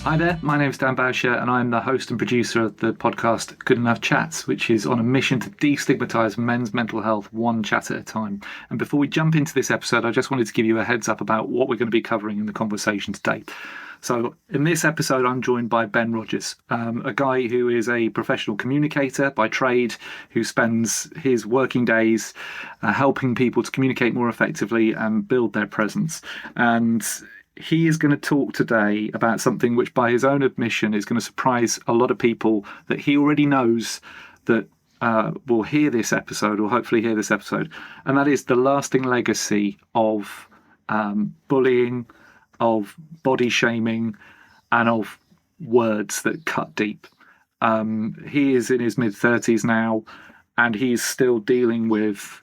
Hi there, my name is Dan Boucher, and I'm the host and producer of the podcast GoodEnoughChats, which is on a mission to destigmatise men's mental health one chat at a time. And before we jump into this episode, I just wanted to give you a heads up about what we're going to be covering in the conversation today. So, in this episode, I'm joined by Ben Rogers, a guy who is a professional communicator by trade, who spends his working days helping people to communicate more effectively and build their presence. And he is going to talk today about something which, by his own admission, is going to surprise a lot of people that he already knows that will hear this episode or hopefully hear this episode. And that is the lasting legacy of bullying, of body shaming, and of words that cut deep. He is in his mid-30s now, and he's still dealing with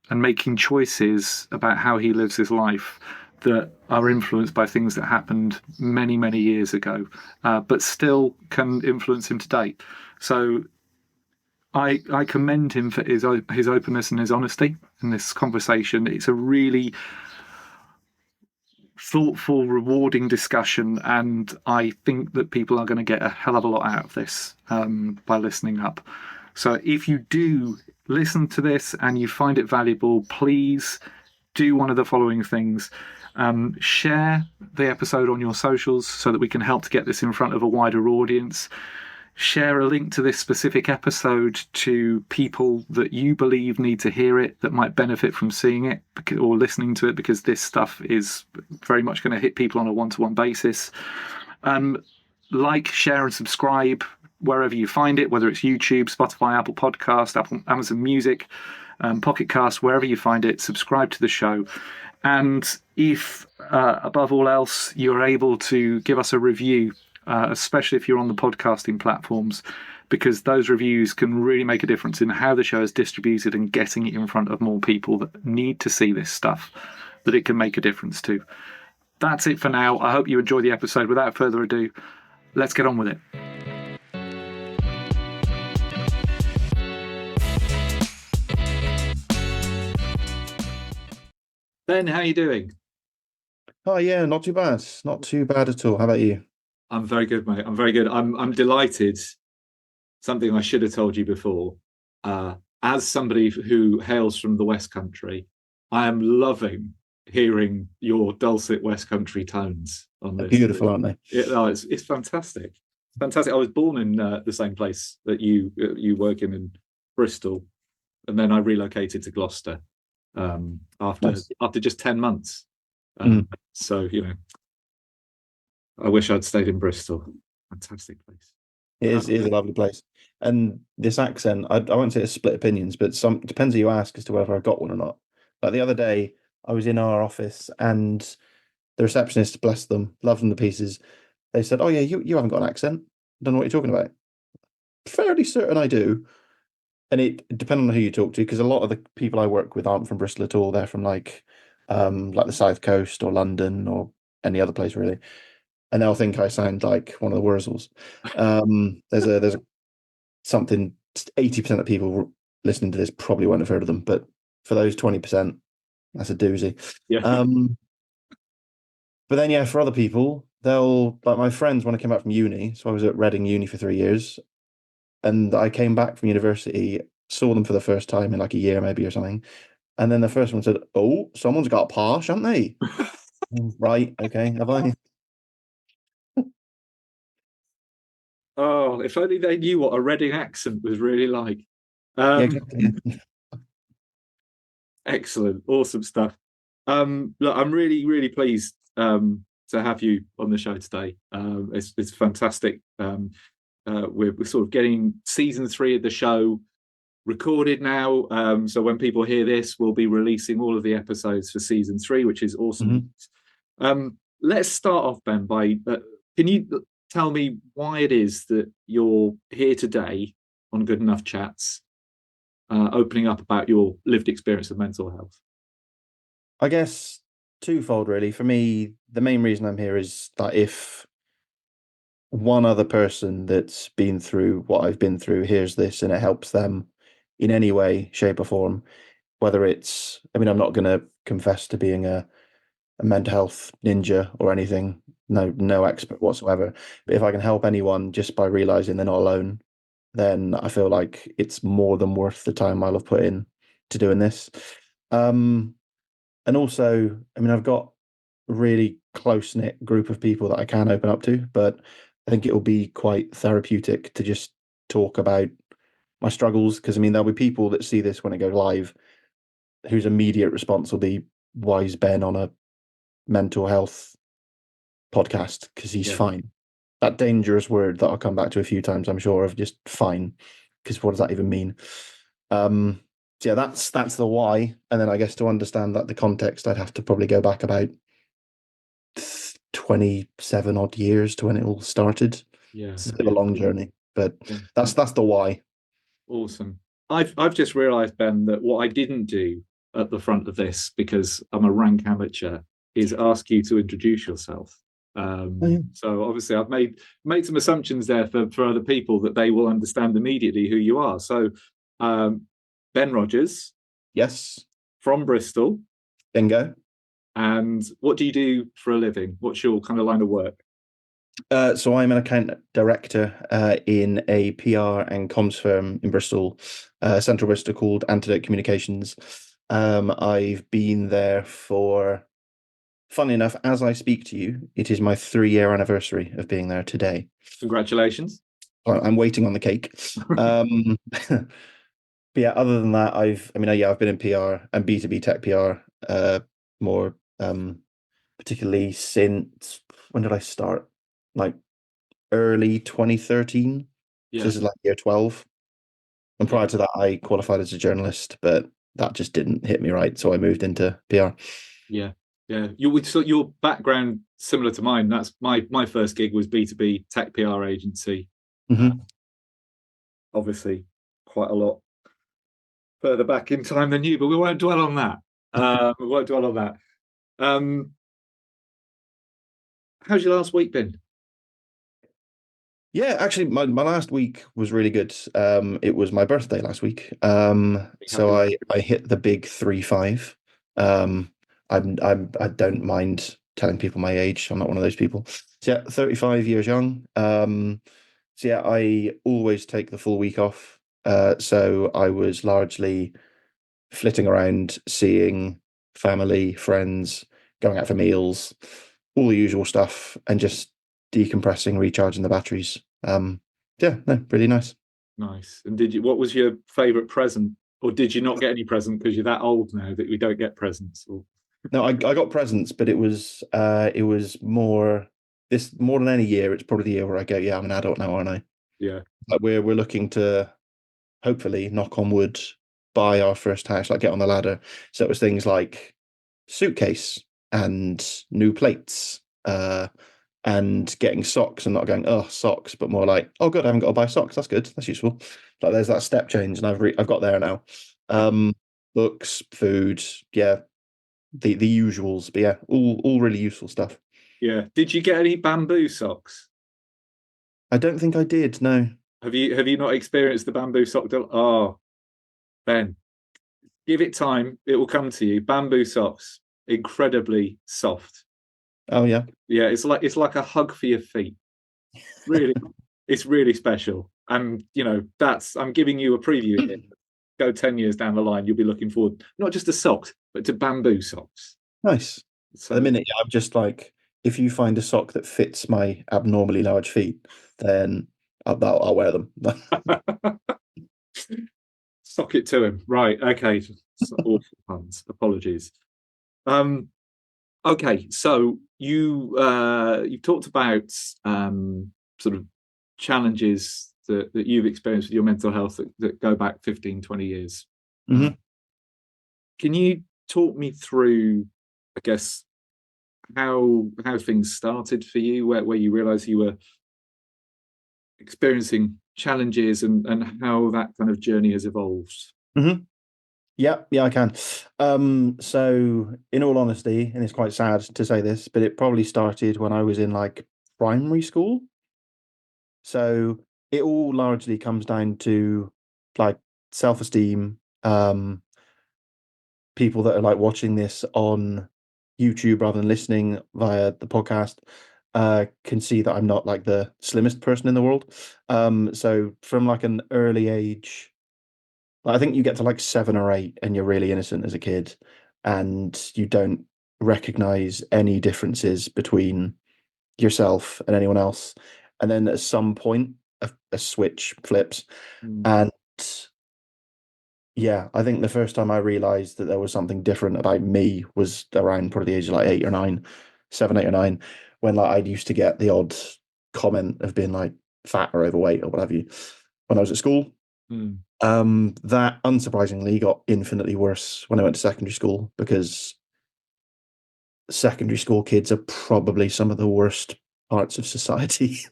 and making choices about how he lives his life that are influenced by things that happened many, many years ago, but still can influence him today. So I commend him for his openness and his honesty in this conversation. It's a really thoughtful, rewarding discussion, and I think that people are going to get a hell of a lot out of this by listening up. So if you do listen to this and you find it valuable, please do one of the following things. Share the episode on your socials so that we can help to get this in front of a wider audience. Share a link to this specific episode to people that you believe need to hear it, that might benefit from seeing it or listening to it, because this stuff is very much going to hit people on a one-to-one basis. Like, share and subscribe wherever you find it, whether it's YouTube, Spotify, Apple Podcast, Amazon Music, Pocket Cast, wherever you find it. Subscribe to the show. And if, above all else, you're able to give us a review, especially if you're on the podcasting platforms, because those reviews can really make a difference in how the show is distributed and getting it in front of more people that need to see this stuff, that it can make a difference to. That's it for now. I hope you enjoy the episode. Without further ado, let's get on with it. Ben, how are you doing? Oh yeah, not too bad. Not too bad at all. How about you? I'm very good, mate. I'm very good. I'm delighted. Something I should have told you before. As somebody who hails from the West Country, I am loving hearing your dulcet West Country tones on They're this. beautiful, aren't they? It's fantastic. Fantastic. I was born in the same place that you work in Bristol, and then I relocated to Gloucester after Nice. after just 10 months. So I wish I'd stayed in Bristol. Fantastic place. It is a lovely place. And this accent, I won't say it's split opinions, but some depends who you ask as to whether I got one or not. Like the other day, I was in our office and the receptionist, bless them, love them to pieces. They said, "Oh yeah, you haven't got an accent. Don't know what you're talking about." Fairly certain I do. And it depends on who you talk to, because a lot of the people I work with aren't from Bristol at all. They're from like the South Coast or London or any other place really. And they'll think I sound like one of the Wurzels. There's something 80% of people listening to this probably won't have heard of them, but for those 20%, that's a doozy. Yeah. But then for other people, they'll like my friends when I came back from uni. So I was at Reading Uni for 3 years, and I came back from university, saw them for the first time in like a year maybe or something, and then the first one said, "Oh, someone's got posh, haven't they?" Right, okay, have I? Oh, if only they knew what a Reading accent was really like. Yeah, exactly. Excellent, awesome stuff. Look, I'm really, really pleased to have you on the show today. It's fantastic. We're sort of getting season 3 of the show recorded now. So when people hear this, we'll be releasing all of the episodes for season 3, which is awesome. Let's start off, Ben, by can you tell me why it is that you're here today on Good Enough Chats, opening up about your lived experience of mental health? I guess twofold, really. For me, the main reason I'm here is that if one other person that's been through what I've been through hears this and it helps them in any way, shape, or form, whether it's, I mean, I'm not going to confess to being a mental health ninja or anything. no expert whatsoever. But if I can help anyone just by realizing they're not alone, then I feel like it's more than worth the time I'll have put in to doing this. Um, and also, I mean, I've got a really close-knit group of people that I can open up to, but I think it'll be quite therapeutic to just talk about my struggles, because I mean, there'll be people that see this when it goes live whose immediate response will be, why is Ben on a mental health podcast? Because he's Yeah. fine. That dangerous word that I'll come back to a few times, I'm sure, of just fine. Because what does that even mean? So yeah, that's the why. And then I guess to understand that the context, I'd have to probably go back about 27 odd years to when it all started. Yeah. It's a bit of Yeah. a long journey, but Yeah. that's the why. Awesome. I've just realised, Ben, that what I didn't do at the front of this, because I'm a rank amateur, is ask you to introduce yourself. Oh, yeah. So obviously I've made some assumptions there for other people that they will understand immediately who you are. So um, Ben Rogers Yes, from Bristol. bingo. And what do you do for a living? What's your kind of line of work? So I'm an account director in a PR and comms firm in Bristol, central Bristol, called Antidote Communications. I've been there for, funny enough, as I speak to you, it is my 3-year anniversary of being there today. Congratulations. I'm waiting on the cake. But yeah, other than that, I've been in PR and B2B tech PR, more particularly since, when did I start? Like early 2013. So Yeah, this is like year 12. And yeah, prior to that, I qualified as a journalist, but that just didn't hit me right. So I moved into PR. yeah, yeah. Your background similar to mine. That's my first gig was B2B tech PR agency. Uh, Hmm. obviously, quite a lot further back in time than you, but we won't dwell on that. We won't dwell on that. Um, how's your last week been? Yeah, actually, my last week was really good. It was my birthday last week. So Happy birthday. I hit the big 3-5. Um, I don't mind telling people my age. I'm not one of those people. So yeah, 35 years young. So yeah, I always take the full week off. So I was largely flitting around, seeing family, friends, going out for meals, all the usual stuff, and just decompressing, recharging the batteries. Yeah, no, really nice. Nice. And what was your favorite present? Or did you not get any present because you're that old now that we don't get presents? Or No, I got presents, but it was more than any year. It's probably the year where I go, yeah, I'm an adult now, aren't I? yeah, Like we're looking to hopefully, knock on wood, buy our first house, like get on the ladder. So it was things like suitcase and new plates, and getting socks and not going, oh, socks, but more like, oh, good, I haven't got to buy socks. That's good. That's useful. Like there's that step change, and I've got there now. Um, books, food, yeah, the usuals, but yeah, all really useful stuff. yeah. Did you get any bamboo socks? I don't think I did. No. Have you not experienced the bamboo sock? Oh, Ben, give it time. It will come to you. Bamboo socks, incredibly soft. Oh yeah. Yeah, it's like a hug for your feet. Really, it's really special. And that's I'm giving you a preview here. Go 10 years down the line, you'll be looking forward not just to socks, but to bamboo socks. Nice. At the So minute, yeah, I'm just like, if you find a sock that fits my abnormally large feet, then I'll wear them. sock it to him. Right. Okay. Awful puns. Apologies. Um, okay. So you've talked about sort of challenges that you've experienced with your mental health that go back 15, 20 years. Uh, Hmm. can you talk me through, I guess, how things started for you, where you realized you were experiencing challenges and how that kind of journey has evolved? Hmm. Yeah, yeah, I can. So in all honesty, and it's quite sad to say this, but it probably started when I was in like primary school. So it all largely comes down to like self-esteem, people that are like watching this on YouTube rather than listening via the podcast. can see that I'm not like the slimmest person in the world. So from like an early age, like, I think you get to like 7 or 8 and you're really innocent as a kid, and you don't recognize any differences between yourself and anyone else. And then at some point, a switch flips. Mm. And yeah, I think the first time I realized that there was something different about me was around probably the age of like 8 or 9, 7, 8 or 9, when like I'd used to get the odd comment of being like fat or overweight or whatever you when I was at school. Mm. That unsurprisingly got infinitely worse when I went to secondary school, because secondary school kids are probably some of the worst parts of society.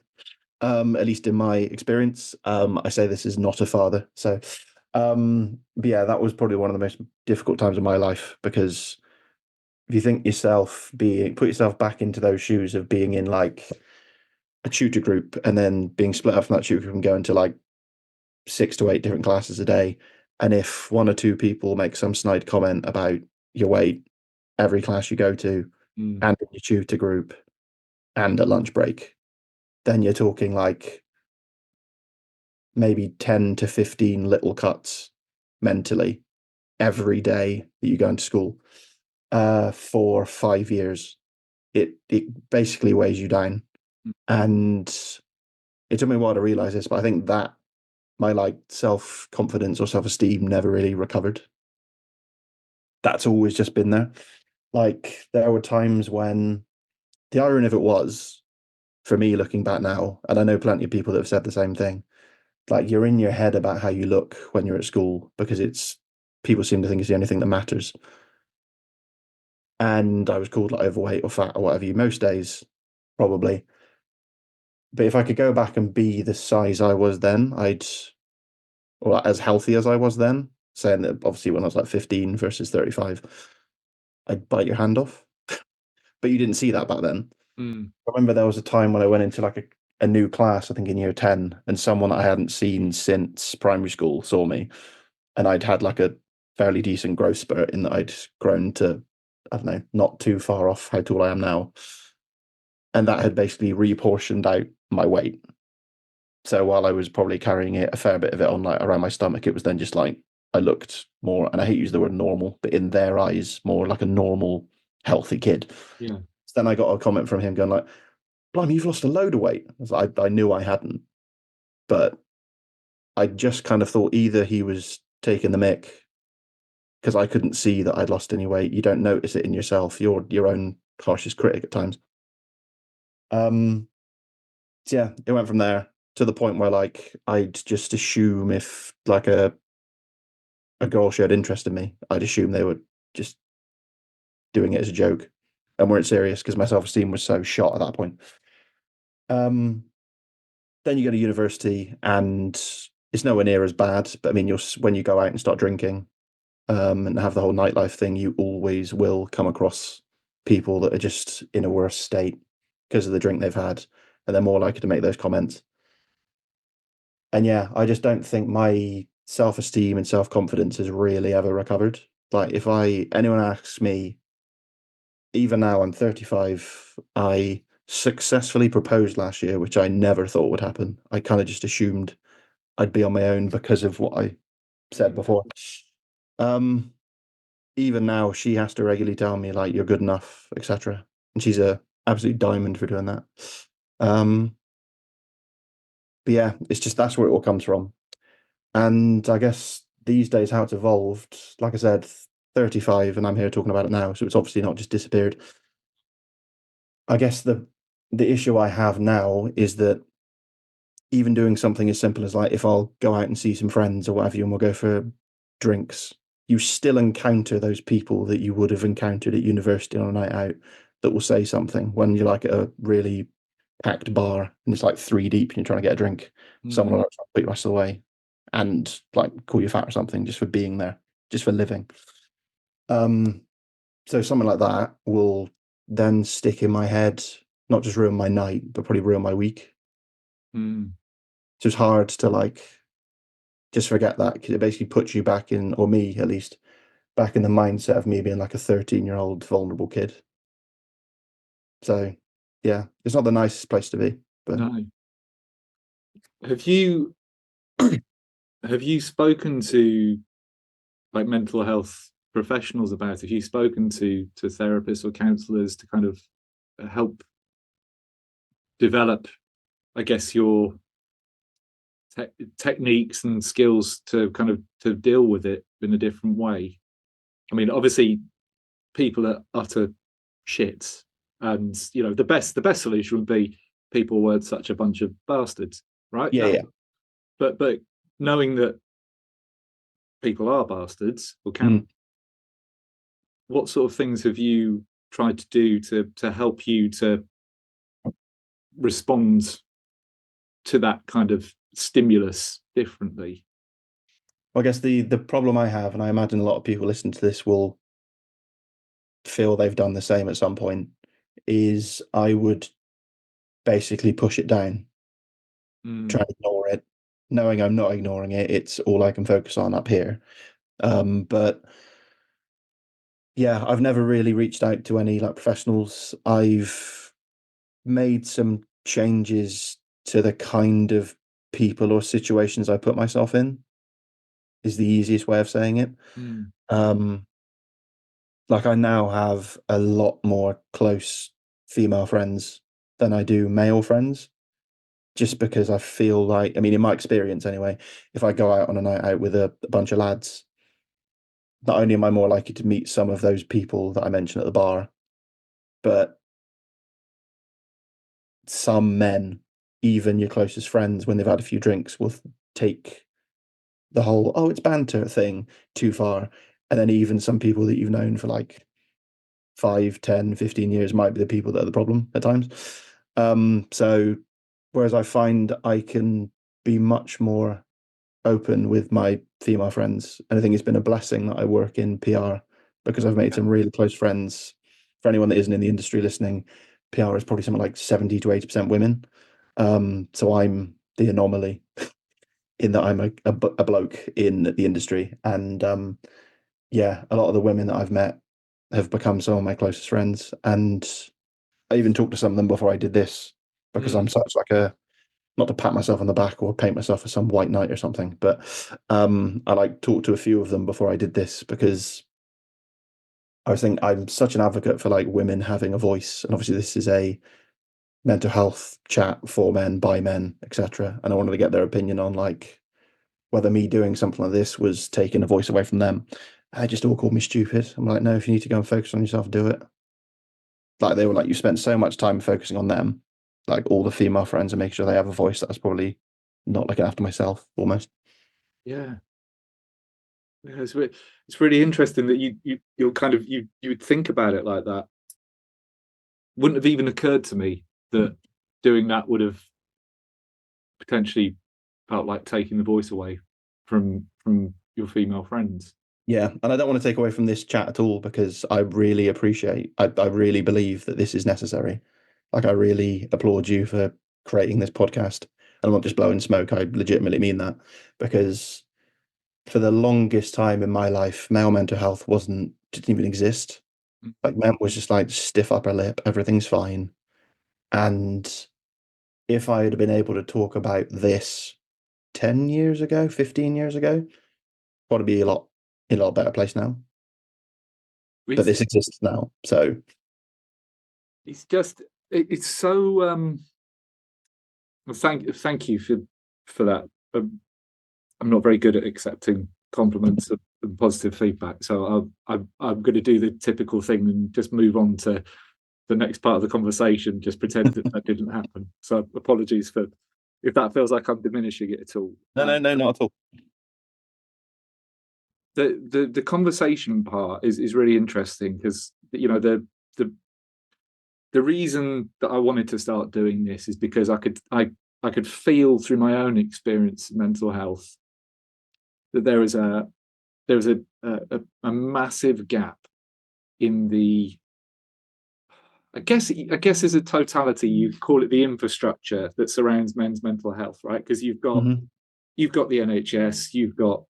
At least in my experience. I say this is not a father. So, but yeah, that was probably one of the most difficult times of my life, because if you think yourself put yourself back into those shoes of being in like a tutor group and then being split up from that tutor group and going to like 6 to 8 different classes a day. And if one or two people make some snide comment about your weight, every class you go to, Mm. and in your tutor group and at lunch break, then you're talking like maybe 10 to 15 little cuts mentally every day that you go into school for 5 years. It basically weighs you down. And it took me a while to realize this, but I think that my like self-confidence or self-esteem never really recovered. That's always just been there. Like there were times when the irony of it was, for me looking back now, and I know plenty of people that have said the same thing, like you're in your head about how you look when you're at school, because it's people seem to think it's the only thing that matters. And I was called like overweight or fat or whatever you most days, probably. But if I could go back and be the size I was then, or as healthy as I was then, saying that obviously when I was like 15 versus 35, I'd bite your hand off. But you didn't see that back then. Mm. I remember there was a time when I went into like a new class, I think in year 10, and someone I hadn't seen since primary school saw me, and I'd had like a fairly decent growth spurt in that I'd grown to, I don't know, not too far off how tall I am now. And that had basically reportioned out my weight. So while I was probably carrying it, a fair bit of it on like around my stomach, it was then just like I looked more, and I hate to use the word normal, but in their eyes, more like a normal, healthy kid. Yeah. So then I got a comment from him going like, "Blimey, you've lost a load of weight." I knew I hadn't, but I just kind of thought either he was taking the mick, because I couldn't see that I'd lost any weight. You don't notice it in yourself. You're your own harshest critic at times. Um, so yeah, it went from there to the point where like I'd just assume if like a girl showed interest in me, I'd assume they were just doing it as a joke and weren't serious, because my self-esteem was so shot at that point. Um, then you go to university and it's nowhere near as bad. But I mean, when you go out and start drinking, and have the whole nightlife thing, you always will come across people that are just in a worse state because of the drink they've had, and they're more likely to make those comments. And yeah, I just don't think my self-esteem and self-confidence has really ever recovered. Like if anyone asks me, even now I'm 35, I successfully proposed last year, which I never thought would happen. I kind of just assumed I'd be on my own because of what I said before. Um, Even now, she has to regularly tell me like you're good enough, etc. And she's a absolute diamond for doing that. Um, but yeah, it's just that's where it all comes from. And I guess these days, how it's evolved, like I said, 35, and I'm here talking about it now, so it's obviously not just disappeared. I guess the issue I have now is that even doing something as simple as like if I'll go out and see some friends or whatever, and we'll go for drinks, you still encounter those people that you would have encountered at university on a night out that will say something when you're like at a really packed bar and it's like three deep and you're trying to get a drink. Mm. Someone will like put you rest away and like call you fat or something just for being there, just for living. Um, so something like that will then stick in my head, not just ruin my night, but probably ruin my week. Mm. So it's hard to like just forget that, because it basically puts you back in, or me at least, back in the mindset of me being like a 13-year-old vulnerable kid. So yeah, it's not the nicest place to be. But No. Have you have you spoken to like mental health professionals about it? Have you spoken to therapists or counselors to kind of help develop, I guess, your techniques and skills to kind of to deal with it in a different way? I mean, obviously, people are utter shits, and the best solution would be people were such a bunch of bastards, right? yeah, That, yeah. but knowing that people are bastards or can, Mm. what sort of things have you tried to do to help you to respond to that kind of stimulus differently? I guess the problem I have, and I imagine a lot of people listening to this will feel they've done the same at some point, is I would basically push it down, try Mm, and ignore it, knowing I'm not ignoring it. It's all I can focus on up here. But yeah, I've never really reached out to any like professionals. I've made some changes to the kind of people or situations I put myself in, is the easiest way of saying it. mm, Um, like I now have a lot more close female friends than I do male friends, just because I feel like, I mean, in my experience anyway, if I go out on a night out with a bunch of lads, not only am I more likely to meet some of those people that I mentioned at the bar, but some men, even your closest friends, when they've had a few drinks, will take the whole, oh, it's banter thing too far. And then even some people that you've known for like 5, 10, 15 years might be the people that are the problem at times. So whereas I find I can be much more open with my female friends, and I think it's been a blessing that I work in PR because I've made yeah, some really close friends. For anyone that isn't in the industry listening, PR is probably something like 70 to 80% women. So I'm the anomaly in that I'm a bloke in the industry. And yeah, a lot of the women that I've met have become some of my closest friends. And I even talked to some of them before I did this because I'm mm, such like not to pat myself on the back or paint myself as some white knight or something, but I like talked to a few of them before I did this because I was thinking I'm such an advocate for like women having a voice. And obviously this is a mental health chat for men, by men, etc. And I wanted to get their opinion on like whether me doing something like this was taking a voice away from them. They just all called me stupid. I'm like, no, if you need to go and focus on yourself, do it. Like they were like, you spent so much time focusing on them, like all the female friends, and making sure they have a voice. That's probably not looking after myself almost. yeah. Yeah, it's really interesting that you're kind of you would think about it like that. Wouldn't have even occurred to me that doing that would have potentially felt like taking the voice away from your female friends. Yeah, and I don't want to take away from this chat at all because I really appreciate, I really believe that this is necessary. Like, I really applaud you for creating this podcast. And I'm not just blowing smoke, I legitimately mean that because for the longest time in my life, male mental health didn't even exist. Like, men was just like stiff upper lip, everything's fine. And if I had been able to talk about this 10 years ago, 15 years ago, probably be in a lot better place now. But It's this exists now. So it's just it's so well, thank you for that. I'm not very good at accepting compliments and positive feedback, so I'm going to do the typical thing and just move on to the next part of the conversation. Just pretend that that didn't happen. So apologies for if that feels like I'm diminishing it at all. no, no, no, not at all. The conversation part is really interesting because the the reason that I wanted to start doing this is because I could feel through my own experience of mental health that there was a massive gap in the I guess as a totality you call it the infrastructure that surrounds men's mental health, right? Because Hmm. you've got the NHS, you've got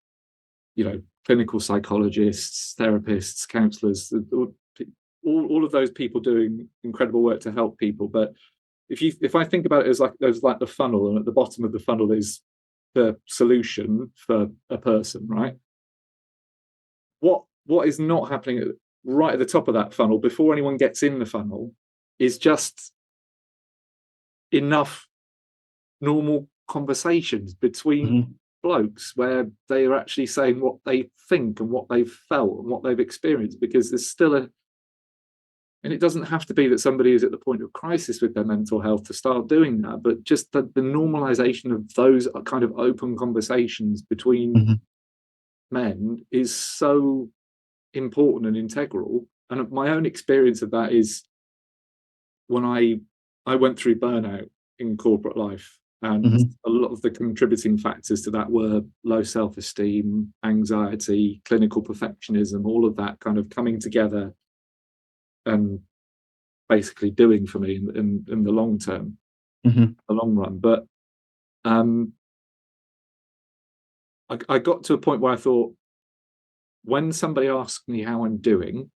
clinical psychologists, therapists, counselors, all of those people doing incredible work to help people. But if I think about it as like there's like the funnel, and at the bottom of the funnel is the solution for a person, right? What is not happening right at the top of that funnel before anyone gets in the funnel is just enough normal conversations between blokes where they are actually saying what they think and what they've felt and what they've experienced, because there's still a, and it doesn't have to be that somebody is at the point of crisis with their mental health to start doing that, but just the normalization of those kind of open conversations between men is so important and integral. And my own experience of that is when I went through burnout in corporate life, and a lot of the contributing factors to that were low self-esteem, anxiety, clinical perfectionism, all of that kind of coming together and basically doing for me in the long term, the long run. But I got to a point where I thought, when somebody asks me how I'm doing,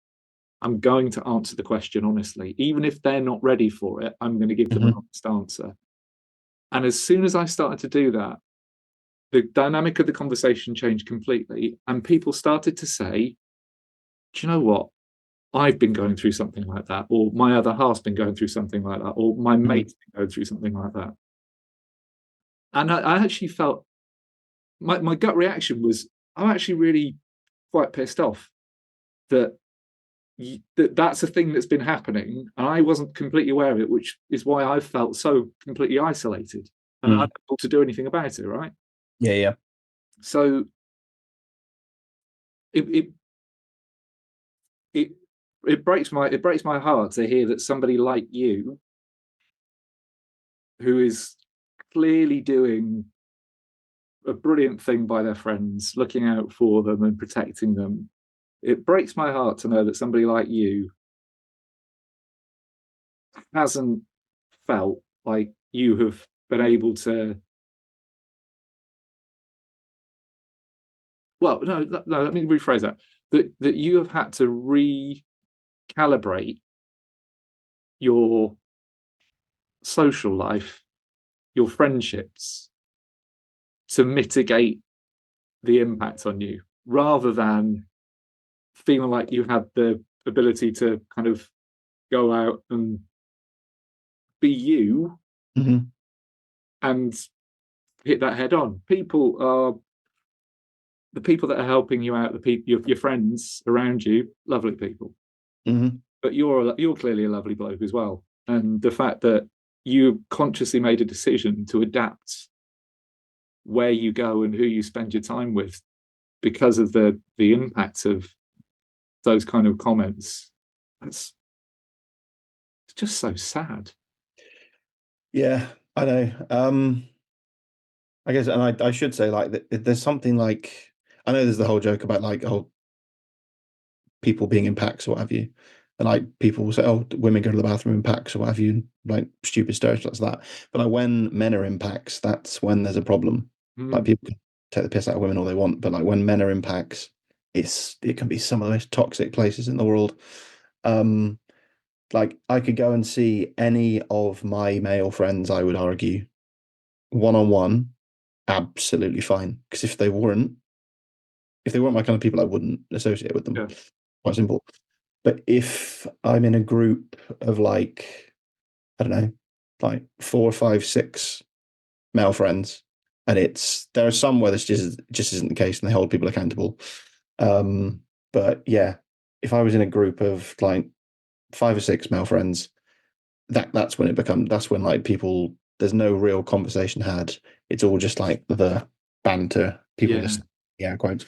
I'm going to answer the question honestly. Even if they're not ready for it, I'm going to give them an honest answer. And as soon as I started to do that, the dynamic of the conversation changed completely. And people started to say, do you know what? I've been going through something like that, or my other half's been going through something like that, or my mate's been going through something like that. And I actually felt my gut reaction was, I'm actually really quite pissed off that that's a thing that's been happening, and I wasn't completely aware of it, which is why I felt so completely isolated and unable to do anything about it. Right? Yeah. So it it it breaks my heart to hear that somebody like you, who is clearly doing a brilliant thing by their friends, looking out for them and protecting them. It breaks my heart to know that somebody like you hasn't felt like you have been able to. Well, no, let me rephrase that. That you have had to recalibrate your social life, your friendships, to mitigate the impact on you, rather than feeling like you had the ability to kind of go out and be you and hit that head on. People are the people that are helping you out, the people, your friends around you, lovely people. But you're clearly a lovely bloke as well. And the fact that you consciously made a decision to adapt where you go and who you spend your time with because of the impact of those kind of comments, it's just so sad. Yeah, I know. I guess, and I should say, like, there's something like, I know there's the whole joke about like, oh, people being in packs or what have you, and like people will say, oh, women go to the bathroom in packs or what have you, like stupid stereotypes like that. But like when men are in packs, that's when there's a problem. Like people can take the piss out of women all they want, but like when men are in packs, it can be some of the most toxic places in the world. Like I could go and see any of my male friends, I would argue, one on one, absolutely fine. Because if they weren't my kind of people, I wouldn't associate with them. Yeah. Quite simple. But if I'm in a group of like, I don't know, like 4, 5, 6 male friends, and there are some where this just isn't the case, and they hold people accountable. But yeah, if I was in a group of like 5 or 6 male friends, that's when like people, there's no real conversation had. It's all just like the banter, people just quotes.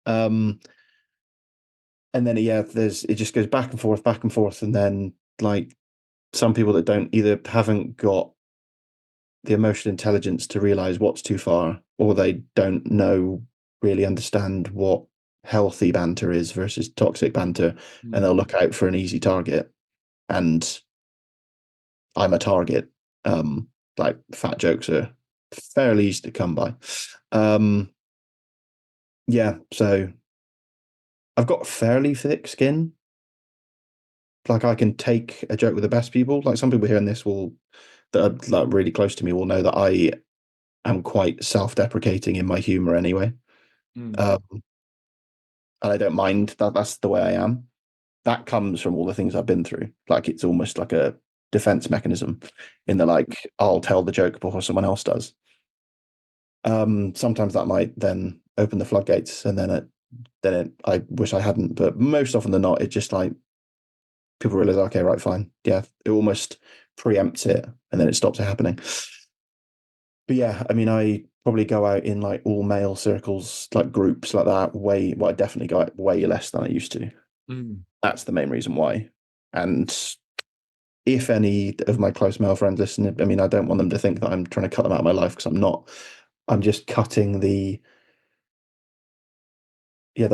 And then it just goes back and forth, and then like some people that haven't got the emotional intelligence to realize what's too far, or they don't really understand what healthy banter is versus toxic banter, and they'll look out for an easy target. And I'm a target. Like fat jokes are fairly easy to come by. Yeah, so I've got fairly thick skin, like I can take a joke with the best people. Like some people hearing this will that are like really close to me will know that I am quite self-deprecating in my humor anyway. Mm. Um, and I don't mind that that's the way I am. That comes from all the things I've been through. Like it's almost like a defense mechanism in the like I'll tell the joke before someone else does. Sometimes that might then open the floodgates, and I wish I hadn't. But most often than not, it just like people realize, okay, right, fine, yeah, it almost preempts it, and then it stops it happening. But yeah, I mean, I probably go out in like all male circles, like groups like that. I definitely go out way less than I used to. Mm. That's the main reason why. And if any of my close male friends listen, I mean, I don't want them to think that I'm trying to cut them out of my life because I'm not. I'm just cutting the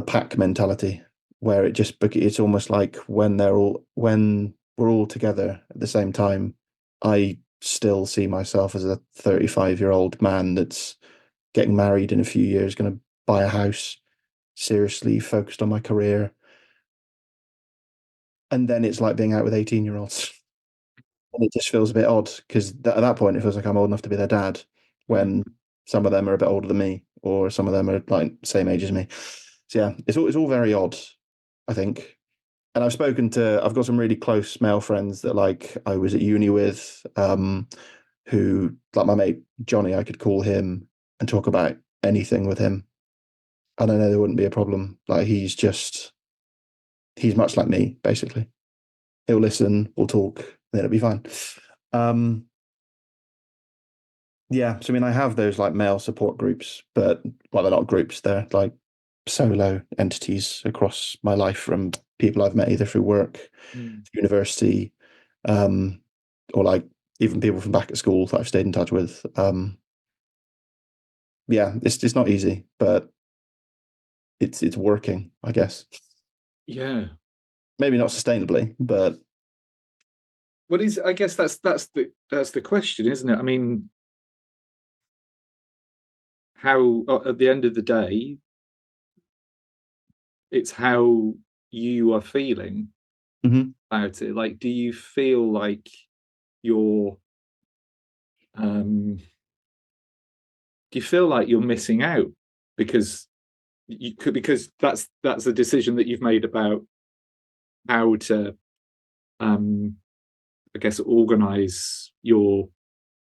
pack mentality where it's almost like when we're all together at the same time, I still see myself as a 35-year-old man that's getting married in a few years, going to buy a house, seriously focused on my career. And then it's like being out with 18-year-olds. And it just feels a bit odd because at that point it feels like I'm old enough to be their dad Mm. when some of them are a bit older than me or some of them are like same age as me. So yeah, it's all very odd, I think. And I've got some really close male friends that like I was at uni with, who like my mate Johnny, I could call him and talk about anything with him. And I know there wouldn't be a problem. Like he's much like me, basically. He'll listen, we'll talk, then it'll be fine. Um, yeah, so I mean I have those like male support groups, but well they're not groups, they're like solo entities across my life from people I've met either through work, Mm. university, um, or like even people from back at school that I've stayed in touch with. Yeah, it's not easy, but it's working, I guess. Yeah. Maybe not sustainably, but What is? I guess that's the question, isn't it? I mean, how at the end of the day, it's how you are feeling mhm. about it. Like, do you feel like you're do you feel like you're missing out because you could because that's a decision that you've made about how to um I guess organize your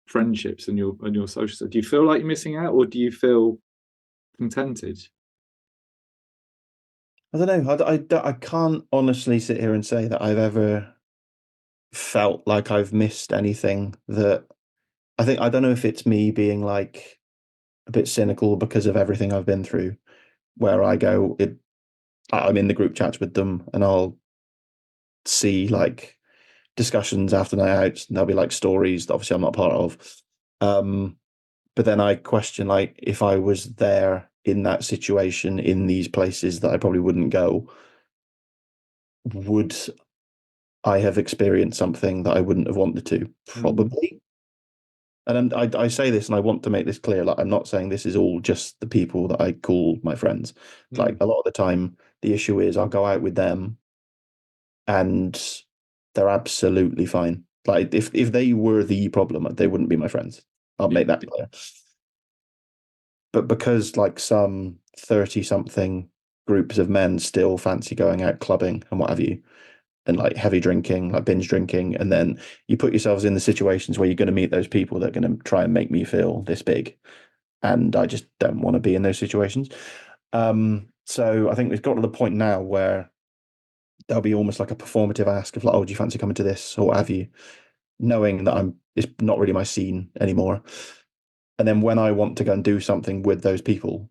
friendships and your social stuff. Do you feel like you're missing out or do you feel contented? I don't know. I can't honestly sit here and say that I've ever felt like I've missed anything that I don't know if it's me being like a bit cynical because of everything I've been through, where I'm in the group chats with them and I'll see like discussions after night out and there'll be like stories that obviously I'm not part of. Um, but then I question like if I was there in that situation in these places that I probably wouldn't go, would I have experienced something that I wouldn't have wanted to? Mm, Probably. And I say this, and I want to make this clear. Like, I'm not saying this is all just the people that I call my friends. Like, mm, a lot of the time, the issue is I'll go out with them, and they're absolutely fine. Like, if they were the problem, they wouldn't be my friends. I'll yeah, make that clear. But because like some 30 something groups of men still fancy going out clubbing and what have you, and like heavy drinking, like binge drinking, and then you put yourselves in the situations where you're going to meet those people that are going to try and make me feel this big, and I just don't want to be in those situations. So I think we've got to the point now where there'll be almost like a performative ask of like, "Oh, do you fancy coming to this or what have you?" Knowing that it's not really my scene anymore. And then when I want to go and do something with those people,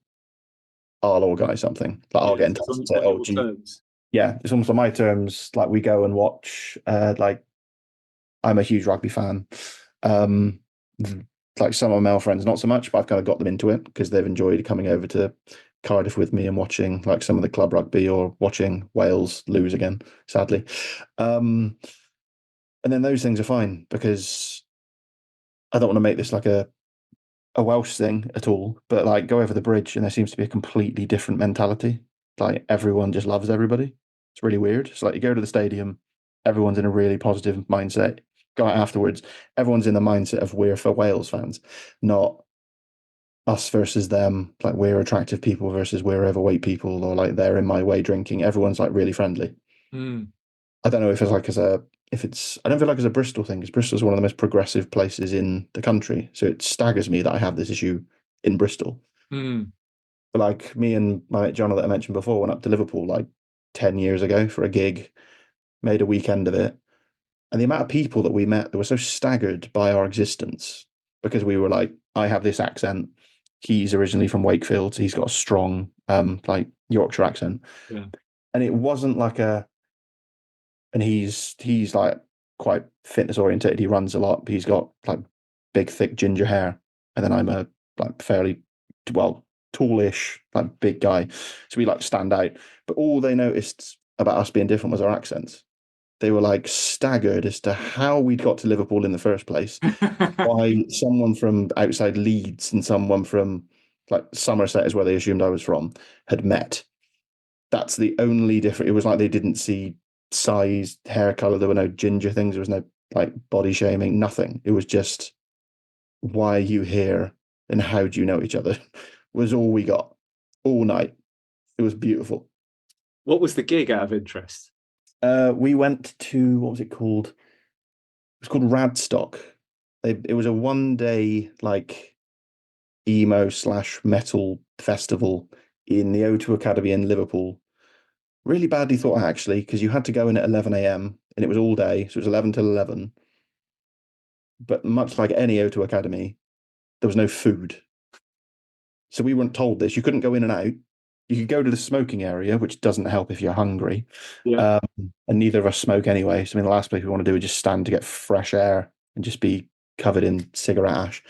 I'll organise something. Like I'll yeah. get in So touch it's and say, on "Oh, your gee, terms. yeah." It's almost on my terms. Like we go and watch, like I'm a huge rugby fan. Um, like some of my male friends, not so much, but I've kind of got them into it because they've enjoyed coming over to Cardiff with me and watching like some of the club rugby or watching Wales lose again, sadly. Um, and then those things are fine because I don't want to make this like a Welsh thing at all, but like go over the bridge and there seems to be a completely different mentality. Like everyone just loves everybody. It's really weird. It's like you go to the stadium everyone's in a really positive mindset. Go out afterwards, everyone's in the mindset of we're for Wales fans, not us versus them. Like we're attractive people versus we're overweight people, or like they're in my way drinking. Everyone's like really friendly. Mm. I don't know if it's like as a if it's I don't feel like it's a Bristol thing because Bristol's one of the most progressive places in the country. So it staggers me that I have this issue in Bristol. Mm. But like me and my mate John that I mentioned before went up to Liverpool like 10 years ago for a gig, made a weekend of it. And the amount of people that we met that were so staggered by our existence because we were like, I have this accent. He's originally from Wakefield, so he's got a strong like Yorkshire accent. Yeah. And it wasn't like a and he's like quite fitness oriented. He runs a lot. But he's got like big, thick ginger hair, and then I'm a like fairly well tallish, like big guy. So we like stand out. But all they noticed about us being different was our accents. They were like staggered as to how we'd got to Liverpool in the first place. Why someone from outside Leeds and someone from like Somerset is where they assumed I was from had met. That's the only difference. It was like they didn't see size, hair color. There were no ginger things. There was no like body shaming. Nothing. It was just why are you here and how do you know each other was all we got all night. It was beautiful. What was the gig out of interest? We went to what was it called? It was called Radstock. It was a 1 day like emo slash metal festival in the O2 Academy in Liverpool. Really badly thought out, actually, because you had to go in at 11 a.m. and it was all day. So it was 11 till 11. But much like any O2 Academy, there was no food. So we weren't told this. You couldn't go in and out. You could go to the smoking area, which doesn't help if you're hungry. Yeah. Um, and neither of us smoke anyway. So I mean, the last place we want to do is just stand to get fresh air and just be covered in cigarette ash.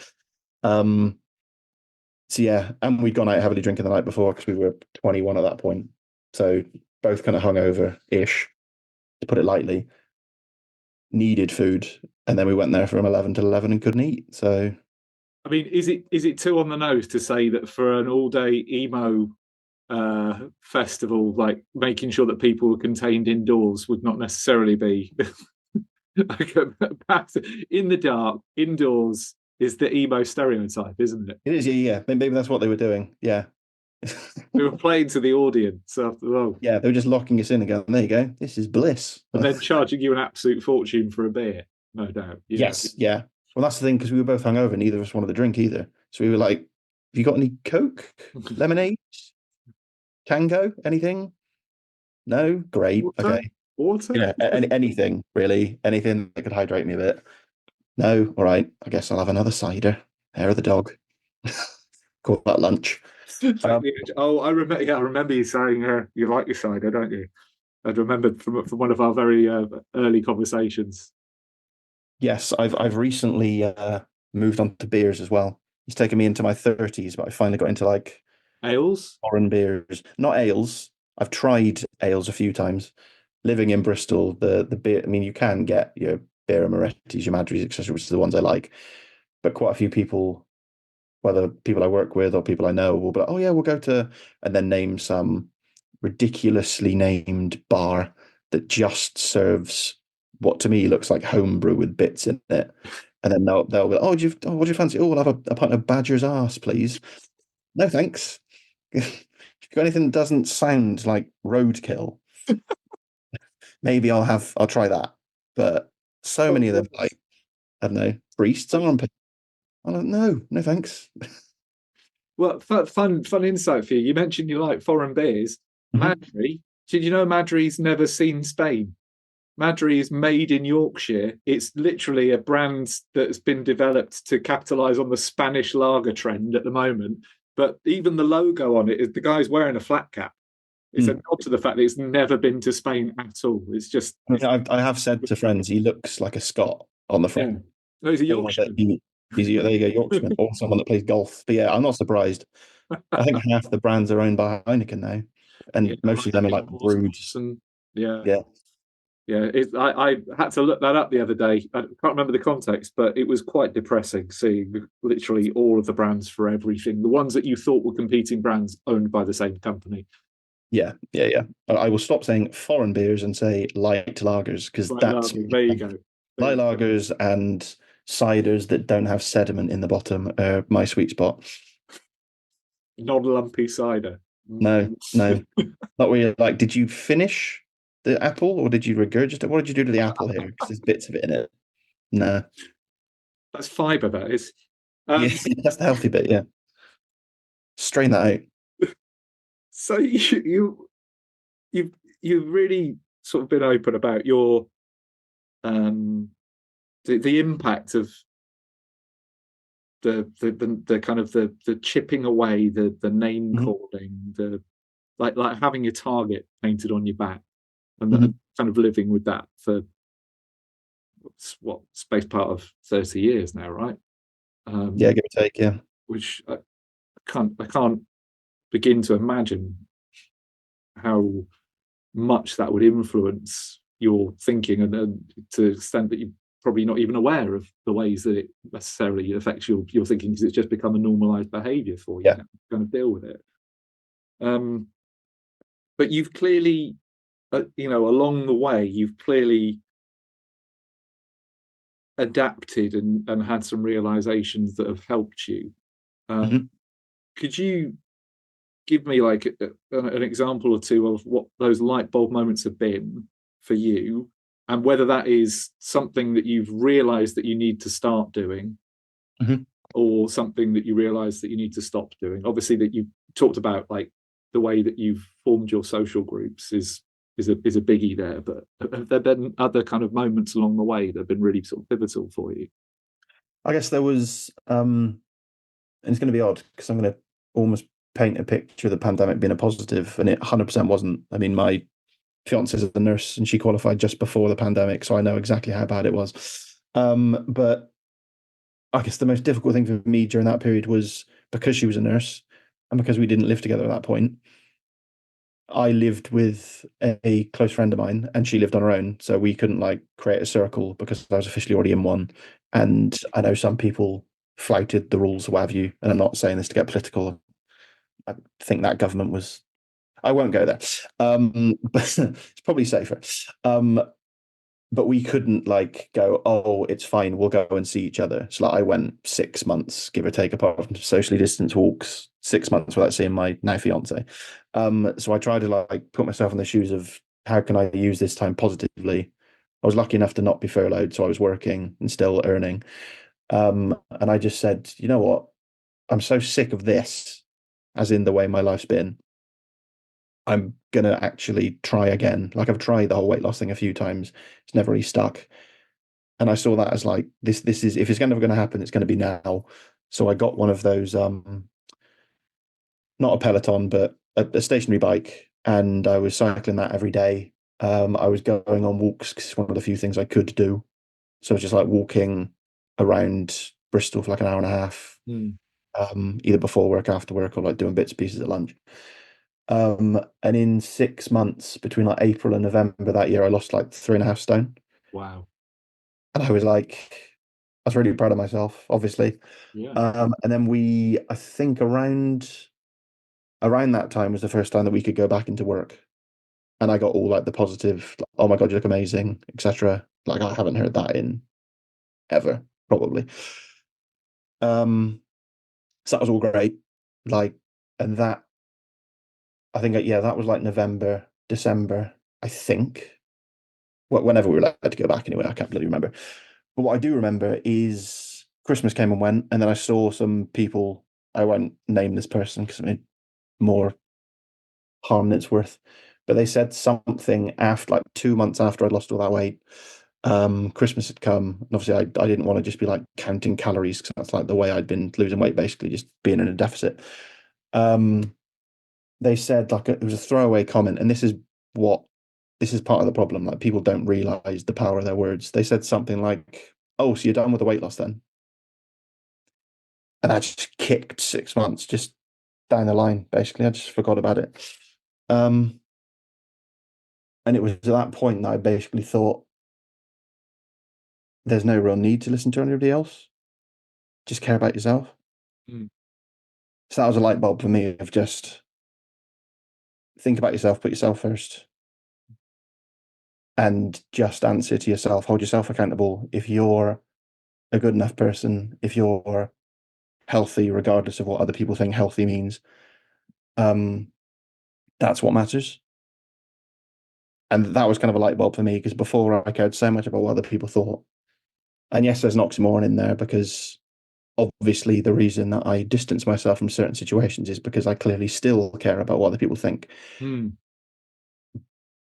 Um, so yeah, and we'd gone out heavily drinking the night before because we were 21 at that point. So both kind of hungover-ish, to put it lightly. Needed food, and then we went there from 11 to 11 and couldn't eat. So I mean, is it too on the nose to say that for an all-day emo festival, like making sure that people were contained indoors would not necessarily be like perhaps in the dark, indoors is the emo stereotype, isn't it? it is, yeah, yeah. Maybe that's what they were doing. Yeah. They were playing to the audience after all, Yeah, they were just locking us in and going, there you go, this is bliss. and then charging you an absolute fortune for a beer, no doubt. Yeah. Yes, yeah. Well, that's the thing, because we were both hungover, neither of us wanted to drink either. So we were like, have you got any Coke, lemonade, Tango, anything? No? Great. Water, Okay. water. Anything, really. Anything that could hydrate me a bit. No? All right. I guess I'll have another cider. Hair of the dog. Call that lunch. Take the edge. Oh, I remember. Yeah, I remember you saying you like your cider, don't you? I'd remembered from one of our very early conversations. Yes, I've recently moved on to beers as well. It's taken me into my 30s, but I finally got into like Ales. foreign beers, not ales. I've tried ales a few times. Living in Bristol, the beer, I mean, you can get your beer Moretti's, your Madries, etc., which are the ones I like. But quite a few people, whether people I work with or people I know, will be like, oh yeah, we'll go to, and then name some ridiculously named bar that just serves what to me looks like homebrew with bits in it. And then they'll be, what do you fancy? Oh, we'll have a pint of Badger's arse, please. No, thanks. If you've got anything that doesn't sound like roadkill, maybe I'll try that. But so many of them, like, I don't know, priests armpit. I don't know. No, thanks. Well, fun insight for you. You mentioned you like foreign beers. Mhm. Madry. Did you know Madry's never seen Spain? Madry is made in Yorkshire. It's literally a brand that's been developed to capitalize on the Spanish lager trend at the moment. But even the logo on it is the guy's wearing a flat cap. It's a Mm. nod to the fact that it's never been to Spain at all. It's just, I mean, I have said to friends, he looks like a Scot on the yeah. front, No, he's a or that Yorkshireman. there you go, Yorkshireman, or someone that plays golf. But yeah, I'm not surprised. I think half the brands are owned by Heineken now, Yeah, and most of them are like Heineken, brewed. and yeah, Yeah, yeah. I had to look that up the other day. I can't remember the context, but it was quite depressing seeing literally all of the brands for everything. The ones that you thought were competing brands owned by the same company. Yeah, yeah, yeah. I will stop saying foreign beers and say light lagers because Right, that's lager. There you go. There light you go. lagers and ciders that don't have sediment in the bottom are my sweet spot. Non-lumpy cider. No, Mm. no, not really. Like, did you finish the apple or did you regurgitate? What did you do to the apple here? Because there's bits of it in it. No. That's fibre, that is. Yeah, Um, that's the healthy bit. Yeah. Strain that out. so you you've really sort of been open about your um the impact of the kind of the chipping away, the name Hmm. calling, the like having a target painted on your back, and Hmm. kind of living with that for what space part of 30 years now, right? Yeah, Um, give or take. Yeah. which I can't begin to imagine how much that would influence your thinking, and to the extent that you're probably not even aware of the ways that it necessarily affects your thinking, because it's just become a normalized behavior for you Yeah. now to kind of deal with it. Um, but you've clearly, along the way, you've clearly adapted and had some realizations that have helped you. Hmm. Could you give me like an example or two of what those light bulb moments have been for you, and whether that is something that you've realized that you need to start doing, Hmm. or something that you realize that you need to stop doing? Obviously, that you talked about, like, the way that you've formed your social groups is a biggie there, but have there been other kind of moments along the way that have been really sort of pivotal for you? I guess there was, and it's going to be odd because I'm going to almost paint a picture of the pandemic being a positive, and it 100% wasn't. I mean, my fiance is a nurse and she qualified just before the pandemic, so I know exactly how bad it was. But I guess the most difficult thing for me during that period was because she was a nurse and because we didn't live together at that point. I lived with a close friend of mine and she lived on her own. So we couldn't like create a circle because I was officially already in one. And I know some people flouted the rules or what have you. And I'm not saying this to get political. I think that government was, I won't go there. But it's probably safer. Um, but we couldn't like go, oh, it's fine, we'll go and see each other. So like I went 6 months, give or take, apart from socially distanced walks, 6 months without seeing my now fiance. So I tried to like put myself in the shoes of how can I use this time positively. I was lucky enough to not be furloughed, so I was working and still earning. And I just said, you know what? I'm so sick of this, as in the way my life's been. I'm gonna actually try again. Like I've tried the whole weight loss thing a few times. It's never really stuck. And I saw that as like this is if it's ever going to happen, it's going to be now. So I got one of those not a Peloton, but a stationary bike, and I was cycling that every day. I was going on walks because it's one of the few things I could do. So I was just like walking around Bristol for like an hour and a half, Mm. either before work, after work, or like doing bits and pieces at lunch. And in 6 months, between like April and November that year, I lost like 3.5 stone. Wow. And I was like, I was really proud of myself, obviously. Yeah. And then I think around that time was the first time that we could go back into work. And I got all like the positive, like, oh my God, you look amazing, etc. Like I haven't heard that in ever, probably. Um, so that was all great. Like, and that I think yeah, that was like November, December, I think. Whenever we were allowed to go back anyway, I can't really remember. But what I do remember is Christmas came and went, and then I saw some people. I won't name this person because I mean more harm than it's worth. But they said something after like 2 months after I'd lost all that weight. Christmas had come, and obviously I didn't want to just be like counting calories because that's like the way I'd been losing weight, basically just being in a deficit. Um, they said like it was a throwaway comment, and what this is part of the problem. Like people don't realize the power of their words. They said something like, "Oh, so you're done with the weight loss then?" And I just kicked 6 months just down the line. Basically, I just forgot about it. Um, and it was at that point that I basically thought, "There's no real need to listen to anybody else. Just care about yourself." Mm. So that was a light bulb for me of just think about yourself, put yourself first, and just answer to yourself. Hold yourself accountable. If you're a good enough person, if you're healthy, regardless of what other people think healthy means, um, that's what matters. And that was kind of a light bulb for me because before I cared so much about what other people thought. And yes, there's an oxymoron in there because obviously the reason that I distance myself from certain situations is because I clearly still care about what other people think. Mm.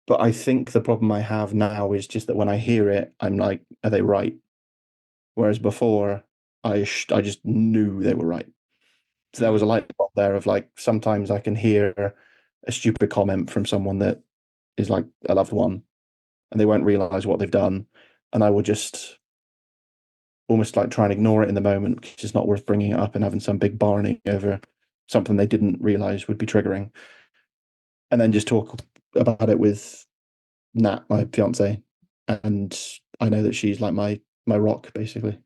But I think the problem I have now is just that when I hear it, I'm like, are they right? Whereas before, I just knew they were right. So there was a light bulb there of like sometimes I can hear a stupid comment from someone that is like a loved one, and they won't realize what they've done, and I will just almost like try and ignore it in the moment because it's not worth bringing it up and having some big barney over something they didn't realize would be triggering, and then just talk about it with Nat, my fiance, and I know that she's like my rock basically.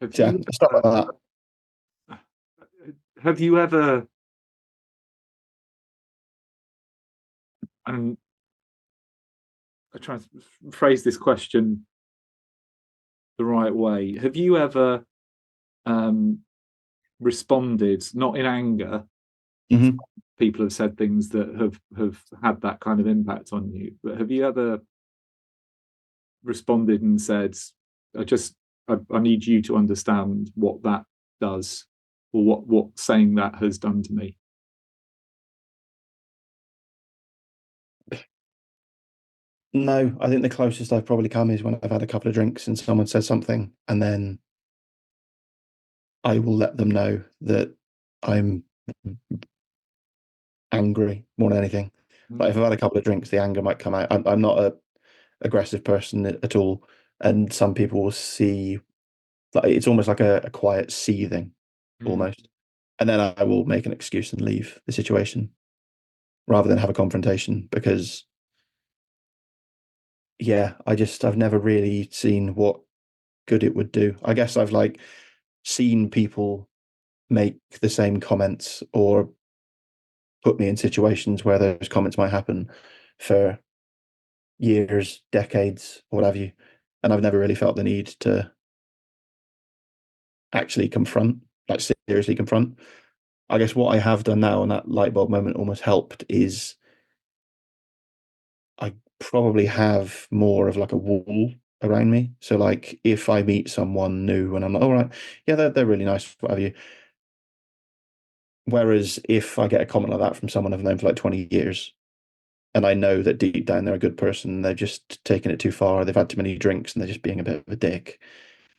Have So yeah, you stuff like that. have you ever and I try to phrase this question the right way. Have you ever um, responded, not in anger? Hmm. People have said things that have had that kind of impact on you, but have you ever responded and said, "I just I need you to understand what that does, or what saying that has done to me"? No, I think the closest I've probably come is when I've had a couple of drinks and someone says something, and then I will let them know that I'm angry more than anything. Like if Mm, I've had a couple of drinks, the anger might come out. I'm not a aggressive person at all, and some people will see like it's almost like a quiet seething, mm, almost, and then I will make an excuse and leave the situation rather than have a confrontation because yeah, I've never really seen what good it would do. I guess I've like seen people make the same comments or put me in situations where those comments might happen for years, decades, or what have you. And I've never really felt the need to actually confront, like seriously confront. I guess what I have done now, and that light bulb moment almost helped, is I probably have more of like a wall around me. So like if I meet someone new and I'm like, all right, yeah, they're really nice, what have you. Whereas if I get a comment like that from someone I've known for like 20 years, and I know that deep down they're a good person, they've just taken it too far, they've had too many drinks and they're just being a bit of a dick,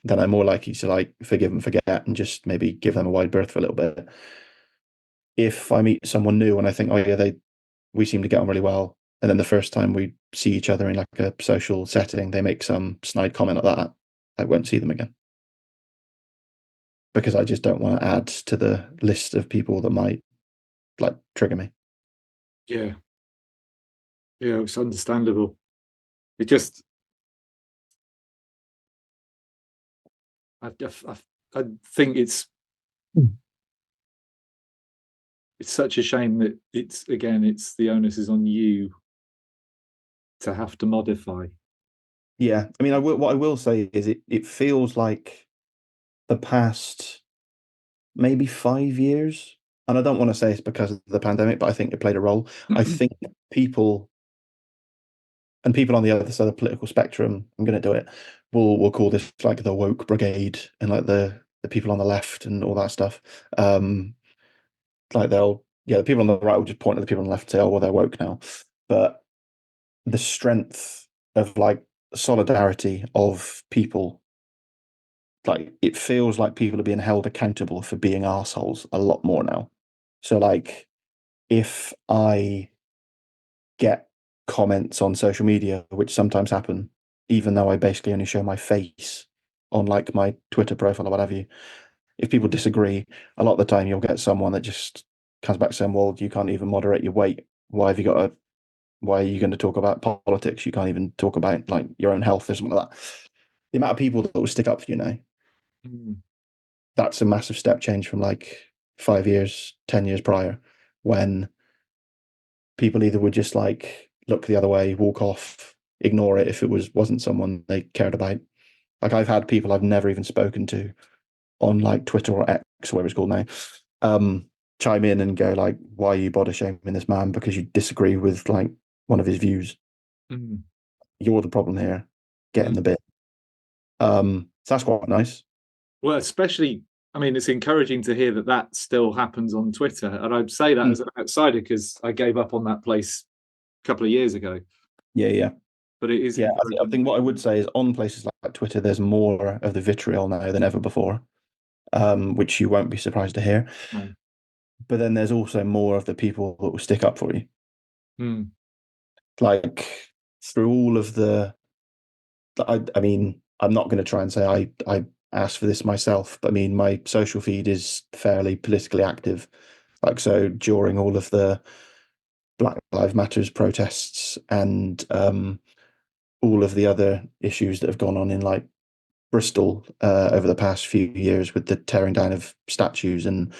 then I'm more likely to like forgive and forget and just maybe give them a wide berth for a little bit. If I meet someone new and I think, oh yeah, we seem to get on really well, and then the first time we see each other in like a social setting, they make some snide comment like that, I won't see them again because I just don't want to add to the list of people that might like trigger me. yeah, yeah, it's understandable. It just I, I, I think it's such a shame that it's the onus is on you to have to modify. Yeah, I mean, what I will say is it feels like the past maybe 5 years, and I don't want to say it's because of the pandemic, but I think it played a role. I think people and people on the other side of the political spectrum, I'm going to do it, will call this like the woke brigade and like the people on the left and all that stuff. Like the people on the right will just point at the people on the left and say, oh, well, they're woke now. But the strength of like solidarity of people, like it feels like people are being held accountable for being assholes a lot more now. So like if I get comments on social media, which sometimes happen, even though I basically only show my face on like my Twitter profile or what have you. If people disagree, a lot of the time you'll get someone that just comes back saying, well, you can't even moderate your weight. Why are you going to talk about politics? You can't even talk about like your own health or something like that. The amount of people that will stick up for you now, Mm. that's a massive step change from like 5 years, 10 years prior. when people either would just like look the other way, walk off, ignore it if it wasn't someone they cared about. Like I've had people I've never even spoken to on like Twitter or X, or whatever it's called now, um, chime in and go like, "Why are you bother shaming this man because you disagree with like one of his views? Mm. You're the problem here. Get in the Mm. bin." So that's quite nice. Well, especially, I mean, it's encouraging to hear that that still happens on Twitter. And I'd say that Mm. as an outsider because I gave up on that place a couple of years ago. Yeah, yeah, But it is yeah. I encouraging. think what I would say is on places like Twitter, there's more of the vitriol now than ever before, which you won't be surprised to hear. No. But then there's also more of the people that will stick up for you. Mm. Like through all of the, I mean, I'm not going to try and say I asked for this myself, but I mean, my social feed is fairly politically active. Like, so during all of the Black Lives Matters protests and all of the other issues that have gone on in like Bristol over the past few years with the tearing down of statues and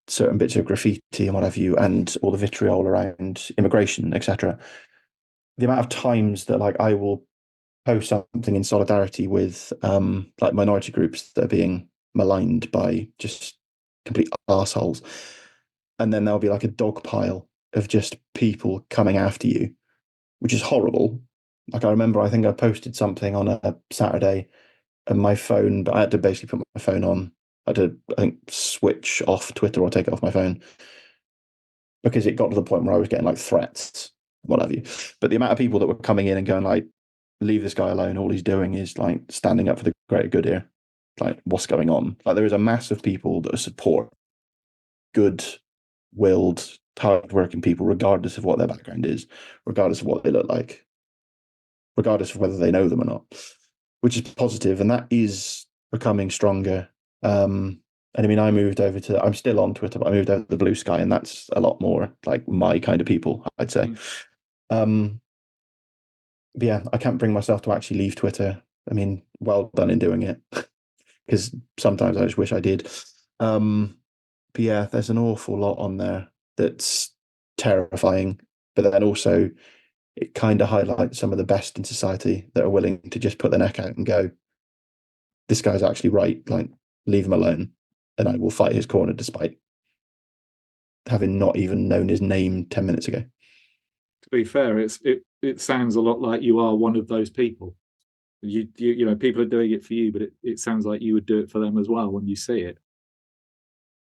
certain bits of graffiti and what have you, and all the vitriol around immigration, etc. The amount of times that like I will post something in solidarity with like minority groups that are being maligned by just complete assholes, and then there'll be like a dog pile of just people coming after you, which is horrible. Like I remember, I think I posted something on a Saturday, and my phone, but I had to basically put my phone on. I had to, I think, switch off Twitter or take it off my phone because it got to the point where I was getting like threats, what have you. But the amount of people that were coming in and going like, "Leave this guy alone. All he's doing is like standing up for the greater good here. Like, what's going on?" Like, there is a mass of people that support good-willed, hard-working people, regardless of what their background is, regardless of what they look like, regardless of whether they know them or not, which is positive, and that is becoming stronger. And I mean, I'm still on Twitter, but I moved over to the Blue Sky, and that's a lot more like my kind of people, I'd say. Mm. Um, but yeah, I can't bring myself to actually leave Twitter. I mean, well done in doing it, because sometimes I just wish I did. But yeah, there's an awful lot on there that's terrifying, but then also it kind of highlights some of the best in society that are willing to just put their neck out and go, "This guy's actually right. Like, leave him alone, and I will fight his corner despite having not even known his name 10 minutes ago." To be fair, it sounds a lot like you are one of those people. You know, people are doing it for you, but it sounds like you would do it for them as well when you see it.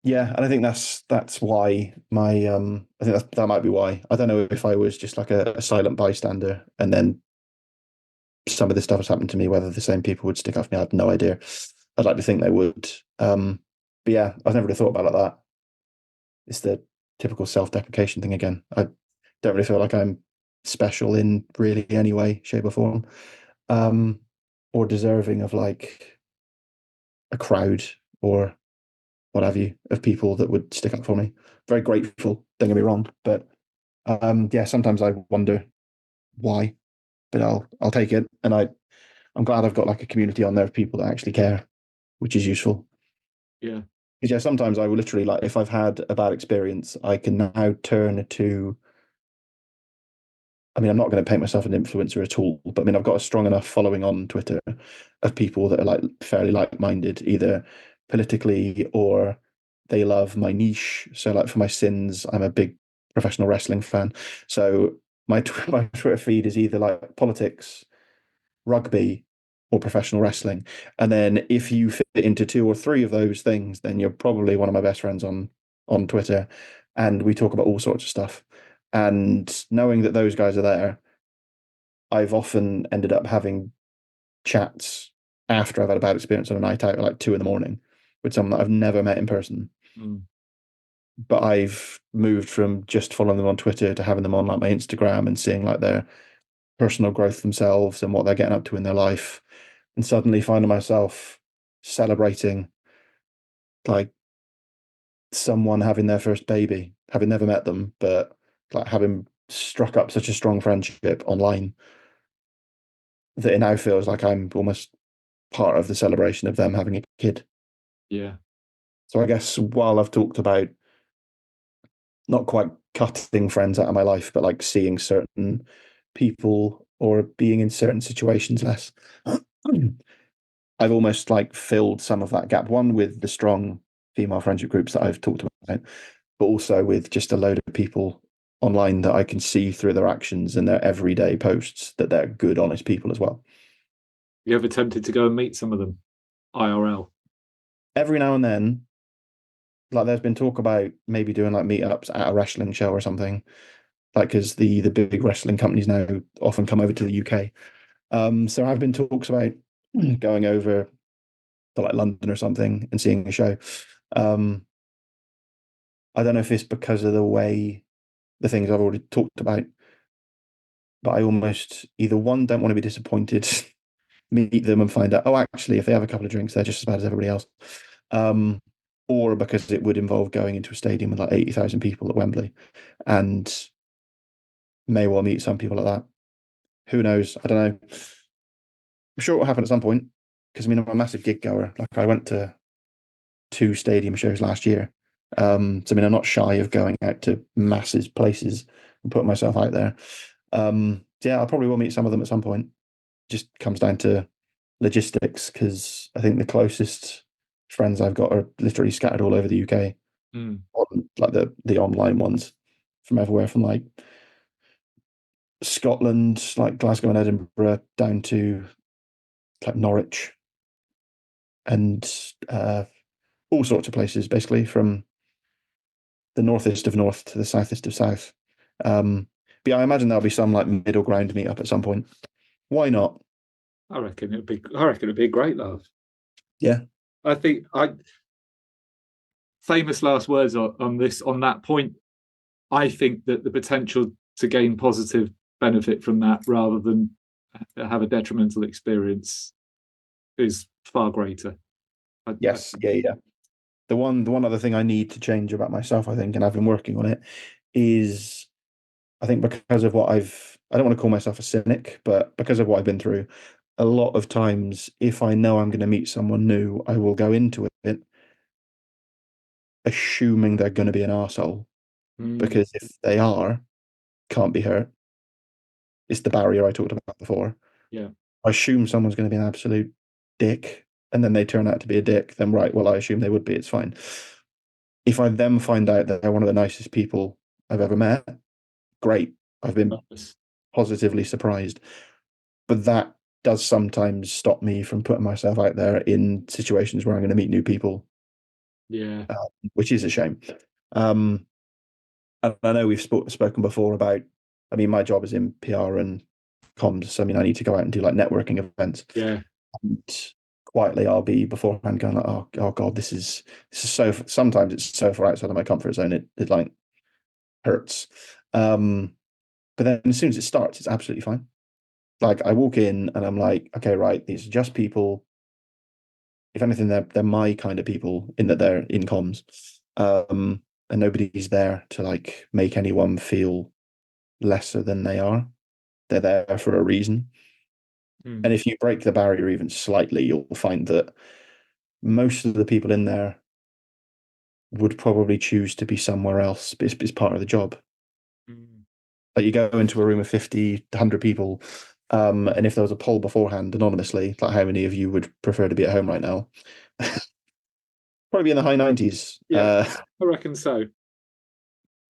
Yeah, and I think that's why my I think that might be why. I don't know if I was just like a silent bystander and then some of this stuff has happened to me, whether the same people would stick up for me, I have no idea. I'd like to think they would. But yeah, I've never really thought about it like that. It's the typical self-deprecation thing again. I don't really feel like I'm special in really any way, shape, or form, um, or deserving of like a crowd or what have you of people that would stick up for me. Very grateful, don't get me wrong, but yeah, sometimes I wonder why, but I'll take it, and I'm glad I've got like a community on there of people that actually care, which is useful. Yeah. Because yeah, sometimes I will literally like if I've had a bad experience, I can now turn to. I mean, I'm not going to paint myself an influencer at all, but I mean, I've got a strong enough following on Twitter of people that are like fairly like-minded, either politically or they love my niche. So, like for my sins, I'm a big professional wrestling fan. So my Twitter feed is either like politics, rugby, or professional wrestling. And then if you fit into two or three of those things, then you're probably one of my best friends on Twitter, and we talk about all sorts of stuff. And knowing that those guys are there, I've often ended up having chats after I've had a bad experience on a night out at like 2 in the morning with someone that I've never met in person. Mm. But I've moved from just following them on Twitter to having them on like my Instagram and seeing like their personal growth themselves and what they're getting up to in their life. And suddenly finding myself celebrating like someone having their first baby, having never met them, but like having struck up such a strong friendship online that it now feels like I'm almost part of the celebration of them having a kid. Yeah. So I guess while I've talked about not quite cutting friends out of my life, but like seeing certain people or being in certain situations less. I've almost like filled some of that gap. One with the strong female friendship groups that I've talked about, but also with just a load of people online that I can see through their actions and their everyday posts that they're good, honest people as well. You ever tempted to go and meet some of them IRL? Every now and then, like there's been talk about maybe doing like meetups at a wrestling show or something, like because the big wrestling companies now often come over to the UK. So I've been talks about going over to like London or something and seeing a show. Um, I don't know if it's because of the way the things I've already talked about, but I almost either one don't want to be disappointed, meet them and find out, oh, actually, if they have a couple of drinks, they're just as bad as everybody else. Um, or because it would involve going into a stadium with like 80,000 people at Wembley and may well meet some people like that. Who knows? I don't know. I'm sure it will happen at some point because I mean, I'm a massive gig goer. Like I went to two stadium shows last year. So I mean, I'm not shy of going out to massive places and putting myself out there. So yeah, I probably will meet some of them at some point. Just comes down to logistics because I think the closest friends I've got are literally scattered all over the UK Mm. on like the online ones from everywhere from like Scotland, like Glasgow and Edinburgh, down to like Norwich and all sorts of places, basically from the northeast of north to the southeast of south. But yeah, I imagine there'll be some like middle ground meetup at some point. Why not? I reckon it'd be. I reckon it'd be a great laugh. Yeah. I think I famous last words on this on that point. I think that the potential to gain positive benefit from that rather than have a detrimental experience is far greater. I Yes. Yeah. Yeah. The one other thing I need to change about myself, I think, and I've been working on it, is I think because of what I don't want to call myself a cynic, but because of what I've been through, a lot of times if I know I'm going to meet someone new, I will go into it assuming they're going to be an arsehole. mm, Because if they are, can't be hurt. It's the barrier I talked about before. yeah, I assume someone's going to be an absolute dick, and then they turn out to be a dick, then right, well, I assume they would be. It's fine. If I then find out that they're one of the nicest people I've ever met, great. I've been positively surprised. But that does sometimes stop me from putting myself out there in situations where I'm going to meet new people, yeah, uh, which is a shame. Um, and I know we've spoken before about, I mean, my job is in PR and comms. So, I mean, I need to go out and do like networking events. yeah, And quietly, I'll be beforehand going like, oh God, this is so. Sometimes it's so far outside of my comfort zone. It like hurts. Um, but then as soon as it starts, it's absolutely fine. Like I walk in and I'm like, okay, right, these are just people. If anything, they're my kind of people in that they're in comms. And nobody's there to like make anyone feel lesser than they are. They're there for a reason. And mm, if you break the barrier even slightly, you'll find that most of the people in there would probably choose to be somewhere else. But it's part of the job. mm, Like you go into a room of 50, 100 people, and if there was a poll beforehand anonymously, like how many of you would prefer to be at home right now? Probably be in the high 90s. yeah. I reckon so.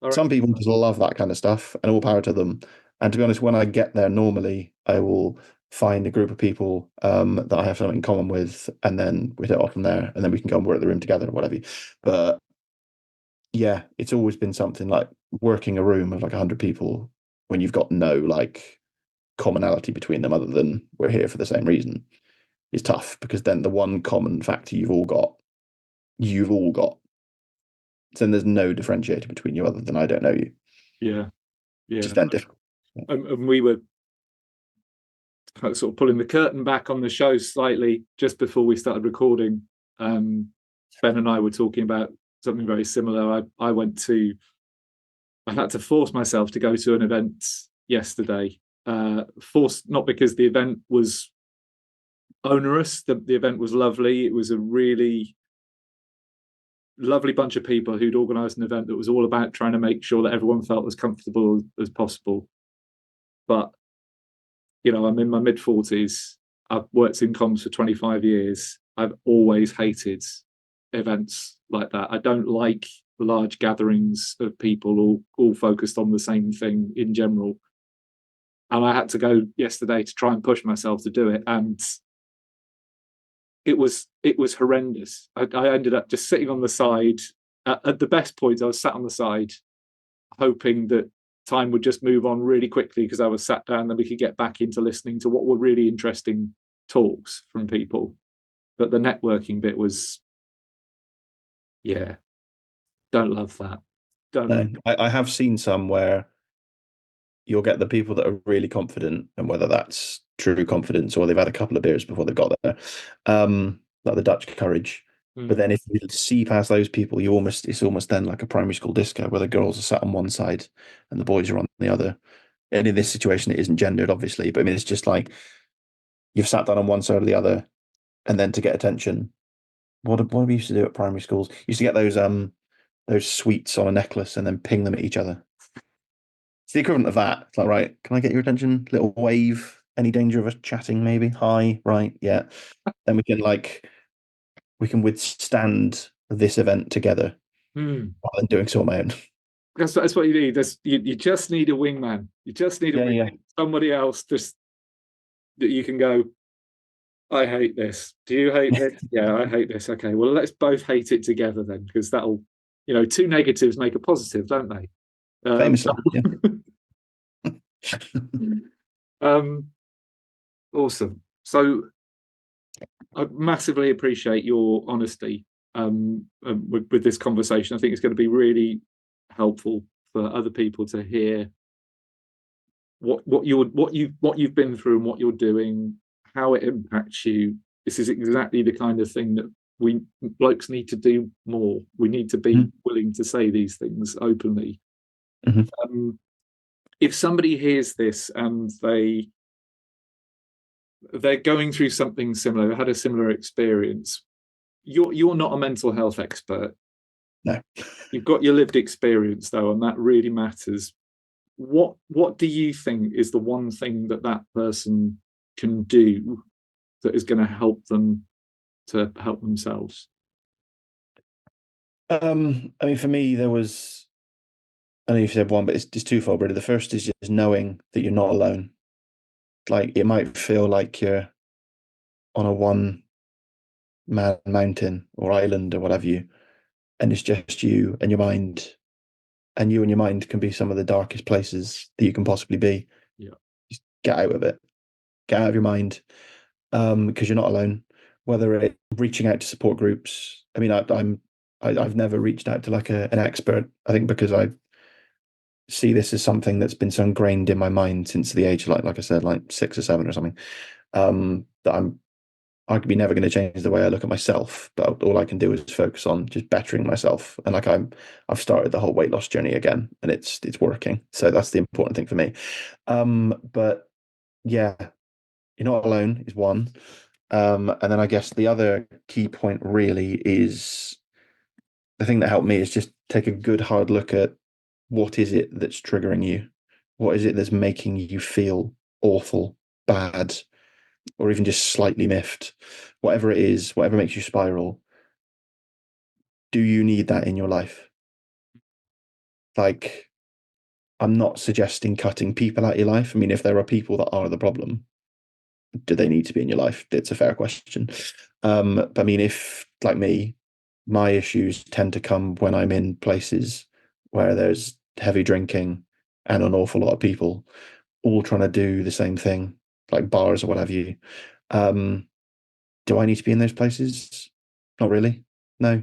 I Some reckon people so. just love that kind of stuff, and all power to them. And to be honest, when I get there, normally I will find a group of people that I have something in common with, and then we hit off from there, and then we can go and work the room together or whatever. But yeah, it's always been something like working a room of like 100 people when you've got no like commonality between them other than we're here for the same reason is tough because then the one common factor you've all got. So then there's no differentiator between you other than I don't know you, Yeah, which is yeah. then difficult. And we were sort of pulling the curtain back on the show slightly just before we started recording. Um, Ben and I were talking about something very similar. I had to force myself to go to an event yesterday. Forced not because the event was onerous. The event was lovely. It was a really lovely bunch of people who'd organised an event that was all about trying to make sure that everyone felt as comfortable as possible. But I'm in my mid 40s. I've worked in comms for 25 years. I've always hated events like that. I don't like large gatherings of people all focused on the same thing in general. And I had to go yesterday to try and push myself to do it, and it was horrendous. I ended up just sitting on the side. At the best point, I was sat on the side, hoping that time would just move on really quickly because I was sat down, then we could get back into listening to what were really interesting talks from people. But the networking bit was, yeah, don't love that. No, Don't. I have seen some where you'll get the people that are really confident, and whether that's true confidence or they've had a couple of beers before they've got there, like the Dutch courage. But then if you see past those people, it's almost then like a primary school disco where the girls are sat on one side and the boys are on the other. And in this situation, it isn't gendered, obviously, but I mean, it's just like you've sat down on one side or the other, and then to get attention. What we used to do at primary schools? Used to get those sweets on a necklace and then ping them at each other. It's the equivalent of that. It's like, right, can I get your attention? Little wave. Any danger of us chatting, maybe? Hi, right, yeah. Then we can withstand this event together rather than doing so on my own. That's what you need. You just need a wingman. You just need a Yeah, wingman. yeah. Somebody else just that you can go, I hate this. Do you hate this? Yeah, I hate this. Okay, well, let's both hate it together then, because that'll, two negatives make a positive, don't they? Um, Famously, yeah. um, awesome. So I massively appreciate your honesty with this conversation. I think it's going to be really helpful for other people to hear what you've been through and what you're doing, how it impacts you. This is exactly the kind of thing that we blokes need to do more. We need to be Mhm, willing to say these things openly. mhm. If somebody hears this and they're going through something similar, had a similar experience, you're not a mental health expert. No. You've got your lived experience though, and that really matters. What do you think is the one thing that that person can do that is going to help them to help themselves? I mean, for me, I know you've said one, but it's twofold, really. The first is just knowing that you're not alone. Like, it might feel like you're on a one man mountain or island or whatever you, and it's just you and your mind, and you and your mind can be some of the darkest places that you can possibly be. Yeah. Just get out of it, get out of your mind, because you're not alone. Whether it's reaching out to support groups, I mean, I've never reached out to like an expert. I think because I see this as something that's been so ingrained in my mind since the age of like I said, like 6 or 7 or something. That I'm arguably never going to change the way I look at myself, but all I can do is focus on just bettering myself. And like I've started the whole weight loss journey again, and it's working. So that's the important thing for me. But yeah, you're not alone is one. And then I guess the other key point really is the thing that helped me is just take a good hard look at what is it that's triggering you? What is it that's making you feel awful, bad, or even just slightly miffed? Whatever it is, whatever makes you spiral, do you need that in your life? Like, I'm not suggesting cutting people out of your life. I mean, if there are people that are the problem, do they need to be in your life? It's a fair question. But I mean, if like me, my issues tend to come when I'm in places where there's heavy drinking and an awful lot of people all trying to do the same thing, like bars or what have you. Um, do I need to be in those places? Not really. No.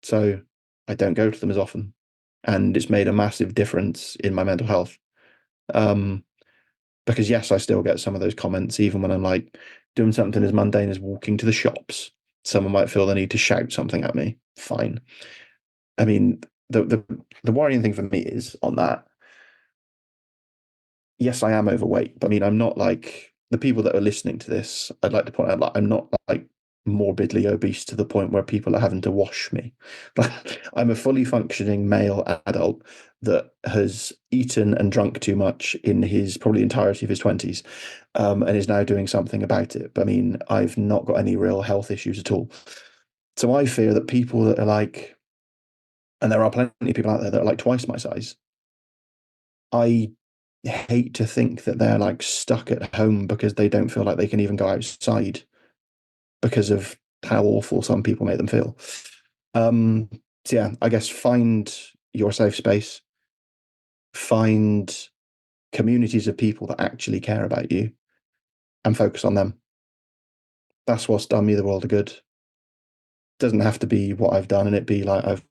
So I don't go to them as often. And it's made a massive difference in my mental health. Um, because yes, I still get some of those comments, even when I'm like doing something as mundane as walking to the shops. Someone might feel the need to shout something at me. Fine. I mean, the worrying thing for me is on that. Yes, I am overweight, but I mean, I'm not like the people that are listening to this. I'd like to point out, like, I'm not like morbidly obese to the point where people are having to wash me. I'm a fully functioning male adult that has eaten and drunk too much in his probably entirety of his 20s, and is now doing something about it. But I mean, I've not got any real health issues at all. So I fear that people that are like, and there are plenty of people out there that are like twice my size, I hate to think that they're like stuck at home because they don't feel like they can even go outside because of how awful some people make them feel. So yeah, I guess find your safe space, find communities of people that actually care about you, and focus on them. That's what's done me the world of good. Doesn't have to be what I've done, and it be like I've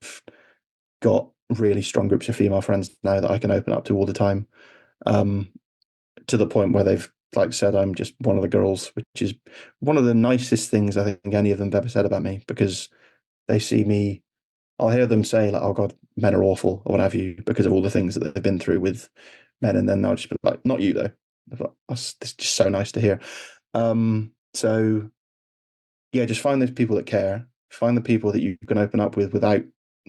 got really strong groups of female friends now that I can open up to all the time. Um, to the point where they've like said I'm just one of the girls, which is one of the nicest things I think any of them have ever said about me, because they see me. I'll hear them say like, "Oh God, men are awful" or what have you, because of all the things that they've been through with men, and then they'll just be like, "Not you though." I thought, that's just so nice to hear. So yeah, just find those people that care. Find the people that you can open up with without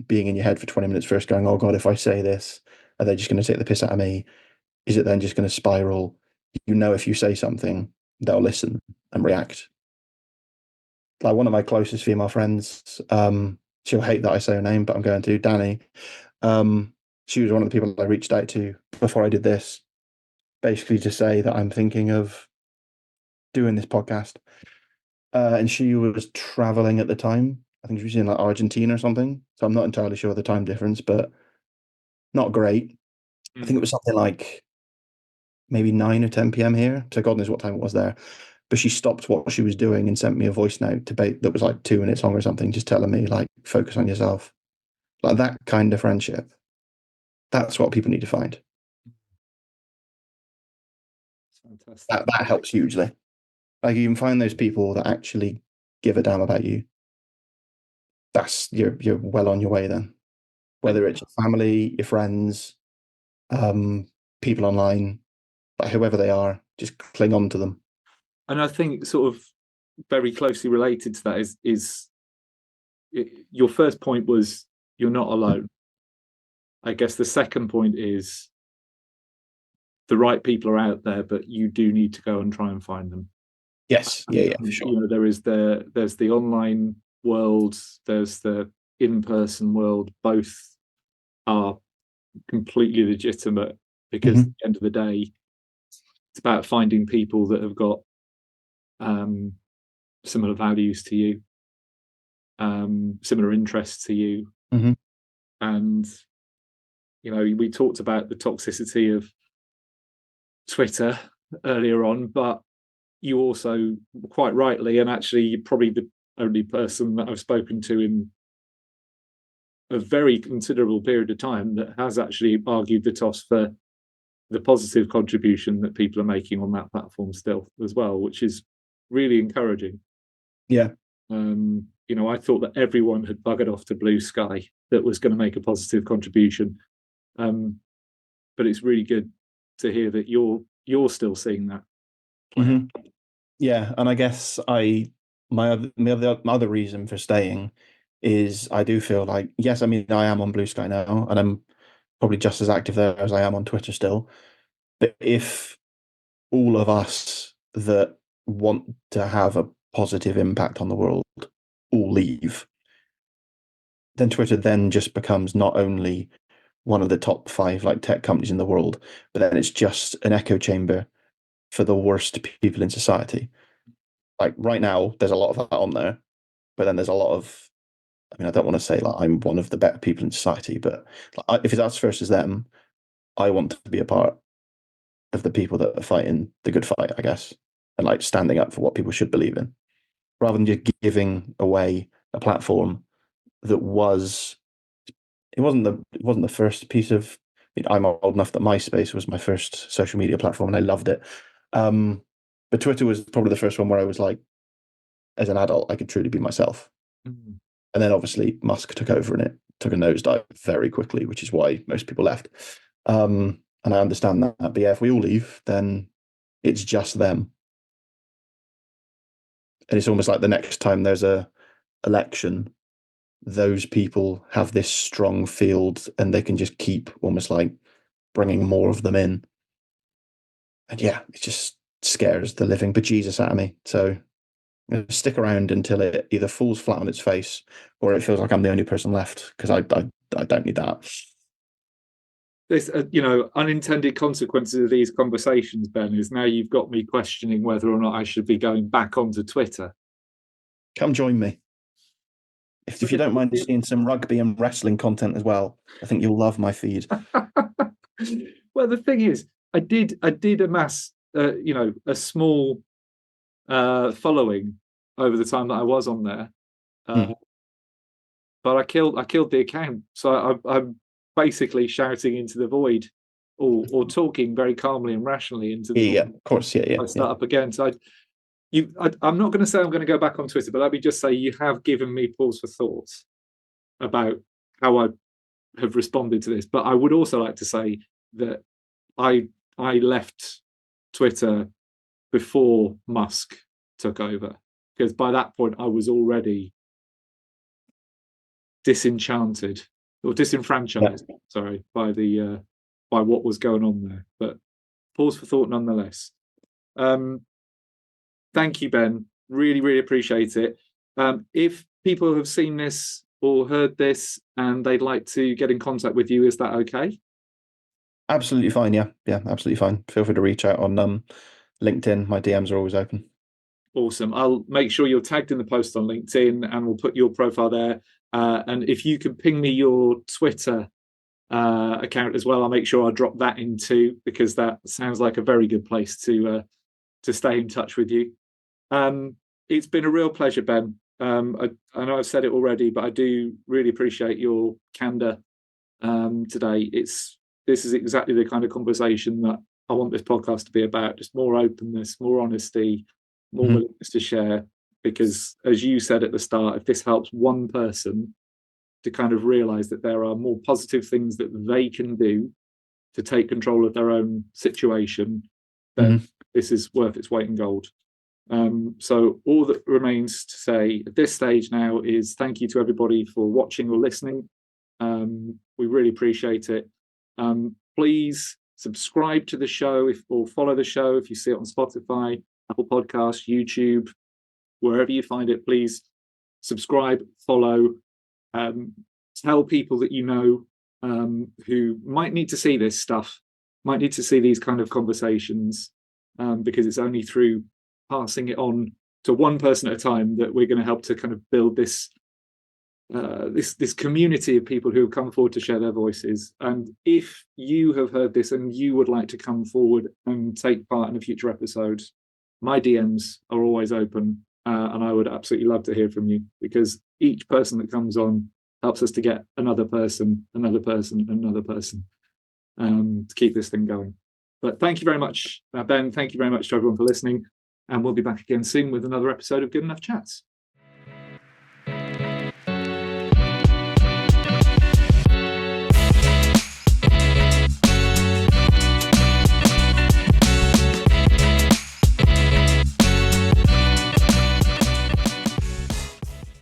being in your head for 20 minutes first, going, "Oh God, if I say this, are they just going to take the piss out of me? Is it then just going to spiral?" You know, if you say something, they'll listen and react. Like one of my closest female friends, she'll hate that I say her name, but I'm going to, Danny. She was one of the people I reached out to before I did this, basically to say that I'm thinking of doing this podcast. And she was traveling at the time. I think she was in like Argentina or something. So I'm not entirely sure of the time difference, but not great. I think it was something like maybe 9 or 10 p.m. here. So God knows what time it was there. But she stopped what she was doing and sent me a voice note that was like 2 minutes long or something, just telling me like, focus on yourself. Like that kind of friendship. That's what people need to find. Fantastic. That helps hugely. Like you can find those people that actually give a damn about you. That's you're well on your way then. And Whether it's your family, your friends, um, people online, like whoever they are, just cling on to them. and I think sort of very closely related to that is your first point was you're not alone. I guess the second point is the right people are out there, but you do need to go and try and find them. Yes, yeah, yeah, for And, sure. there's the online world, there's the in-person world. Both are completely legitimate because at Hmm. the end of the day, it's about finding people that have got um, similar values to you, similar interests to you, Hmm. and we talked about the toxicity of Twitter earlier on, but you also quite rightly, and actually you're probably the only person that I've spoken to in a very considerable period of time that has actually argued the toss for the positive contribution that people are making on that platform still as well, which is really encouraging. Yeah. I thought that everyone had buggered off to Blue Sky that was going to make a positive contribution, but it's really good to hear that you're still seeing that play out. Hmm. Yeah, and I guess my other reason for staying is I do feel like, yes, I mean I am on Blue Sky now, and I'm probably just as active there as I am on Twitter still. But if all of us that want to have a positive impact on the world all leave, then Twitter then just becomes not only one of the top five like tech companies in the world, but then it's just an echo chamber for the worst people in society. Like right now, there's a lot of that on there, but then there's a lot of, I mean, I don't want to say like I'm one of the better people in society, but like, if it's us versus them, I want to be a part of the people that are fighting the good fight, I guess, and like standing up for what people should believe in, rather than just giving away a platform that it wasn't the first piece of. I mean, I'm old enough that MySpace was my first social media platform, and I loved it. Um, but Twitter was probably the first one where I was like, as an adult, I could truly be myself. Mm. And then obviously Musk took over and it took a nosedive very quickly, which is why most people left. And I understand that. But yeah, if we all leave, then it's just them. And it's almost like the next time there's a election, those people have this strong field and they can just keep almost like bringing more of them in. And yeah, it just scares the living bejesus out of me. So stick around until it either falls flat on its face or it feels like I'm the only person left, because I don't need that. This, unintended consequences of these conversations, Ben, is now you've got me questioning whether or not I should be going back onto Twitter. Come join me. If you don't mind seeing some rugby and wrestling content as well, I think you'll love my feed. Well, the thing is, I did amass, a small following over the time that I was on there, but I killed the account. So I'm basically shouting into the void, or talking very calmly and rationally into the void. Yeah, of course, yeah. I start up again. So I'm not going to say I'm going to go back on Twitter, but let me just say you have given me pause for thought about how I have responded to this. But I would also like to say that I left Twitter before Musk took over, because by that point I was already disenchanted or disenfranchised, sorry, by what was going on there. But pause for thought nonetheless. Thank you, Ben. Really, really appreciate it. If people have seen this or heard this and they'd like to get in contact with you, is that okay? Absolutely fine. Yeah, absolutely fine. Feel free to reach out on LinkedIn. My DMs are always open. Awesome. I'll make sure you're tagged in the post on LinkedIn, and we'll put your profile there. And if you can ping me your Twitter account as well, I'll make sure I drop that in too, because that sounds like a very good place to stay in touch with you. It's been a real pleasure, Ben. I know I've said it already, but I do really appreciate your candor today. This is exactly the kind of conversation that I want this podcast to be about: just more openness, more honesty, more willingness to share. Because, as you said at the start, if this helps one person to kind of realize that there are more positive things that they can do to take control of their own situation, then this is worth its weight in gold. So all that remains to say at this stage now is thank you to everybody for watching or listening. We really appreciate it. Please subscribe to the show or follow the show if you see it on Spotify, Apple Podcasts, YouTube, wherever you find it. Please subscribe, follow, tell people that you know who might need to see this stuff, might need to see these kind of conversations, because it's only through passing it on to one person at a time that we're going to help to kind of build this community of people who have come forward to share their voices. And if you have heard this and you would like to come forward and take part in a future episode, my DMs are always open, and I would absolutely love to hear from you, because each person that comes on helps us to get another person, to keep this thing going. But thank you very much, Ben. Thank you very much to everyone for listening. And we'll be back again soon with another episode of Good Enough Chats.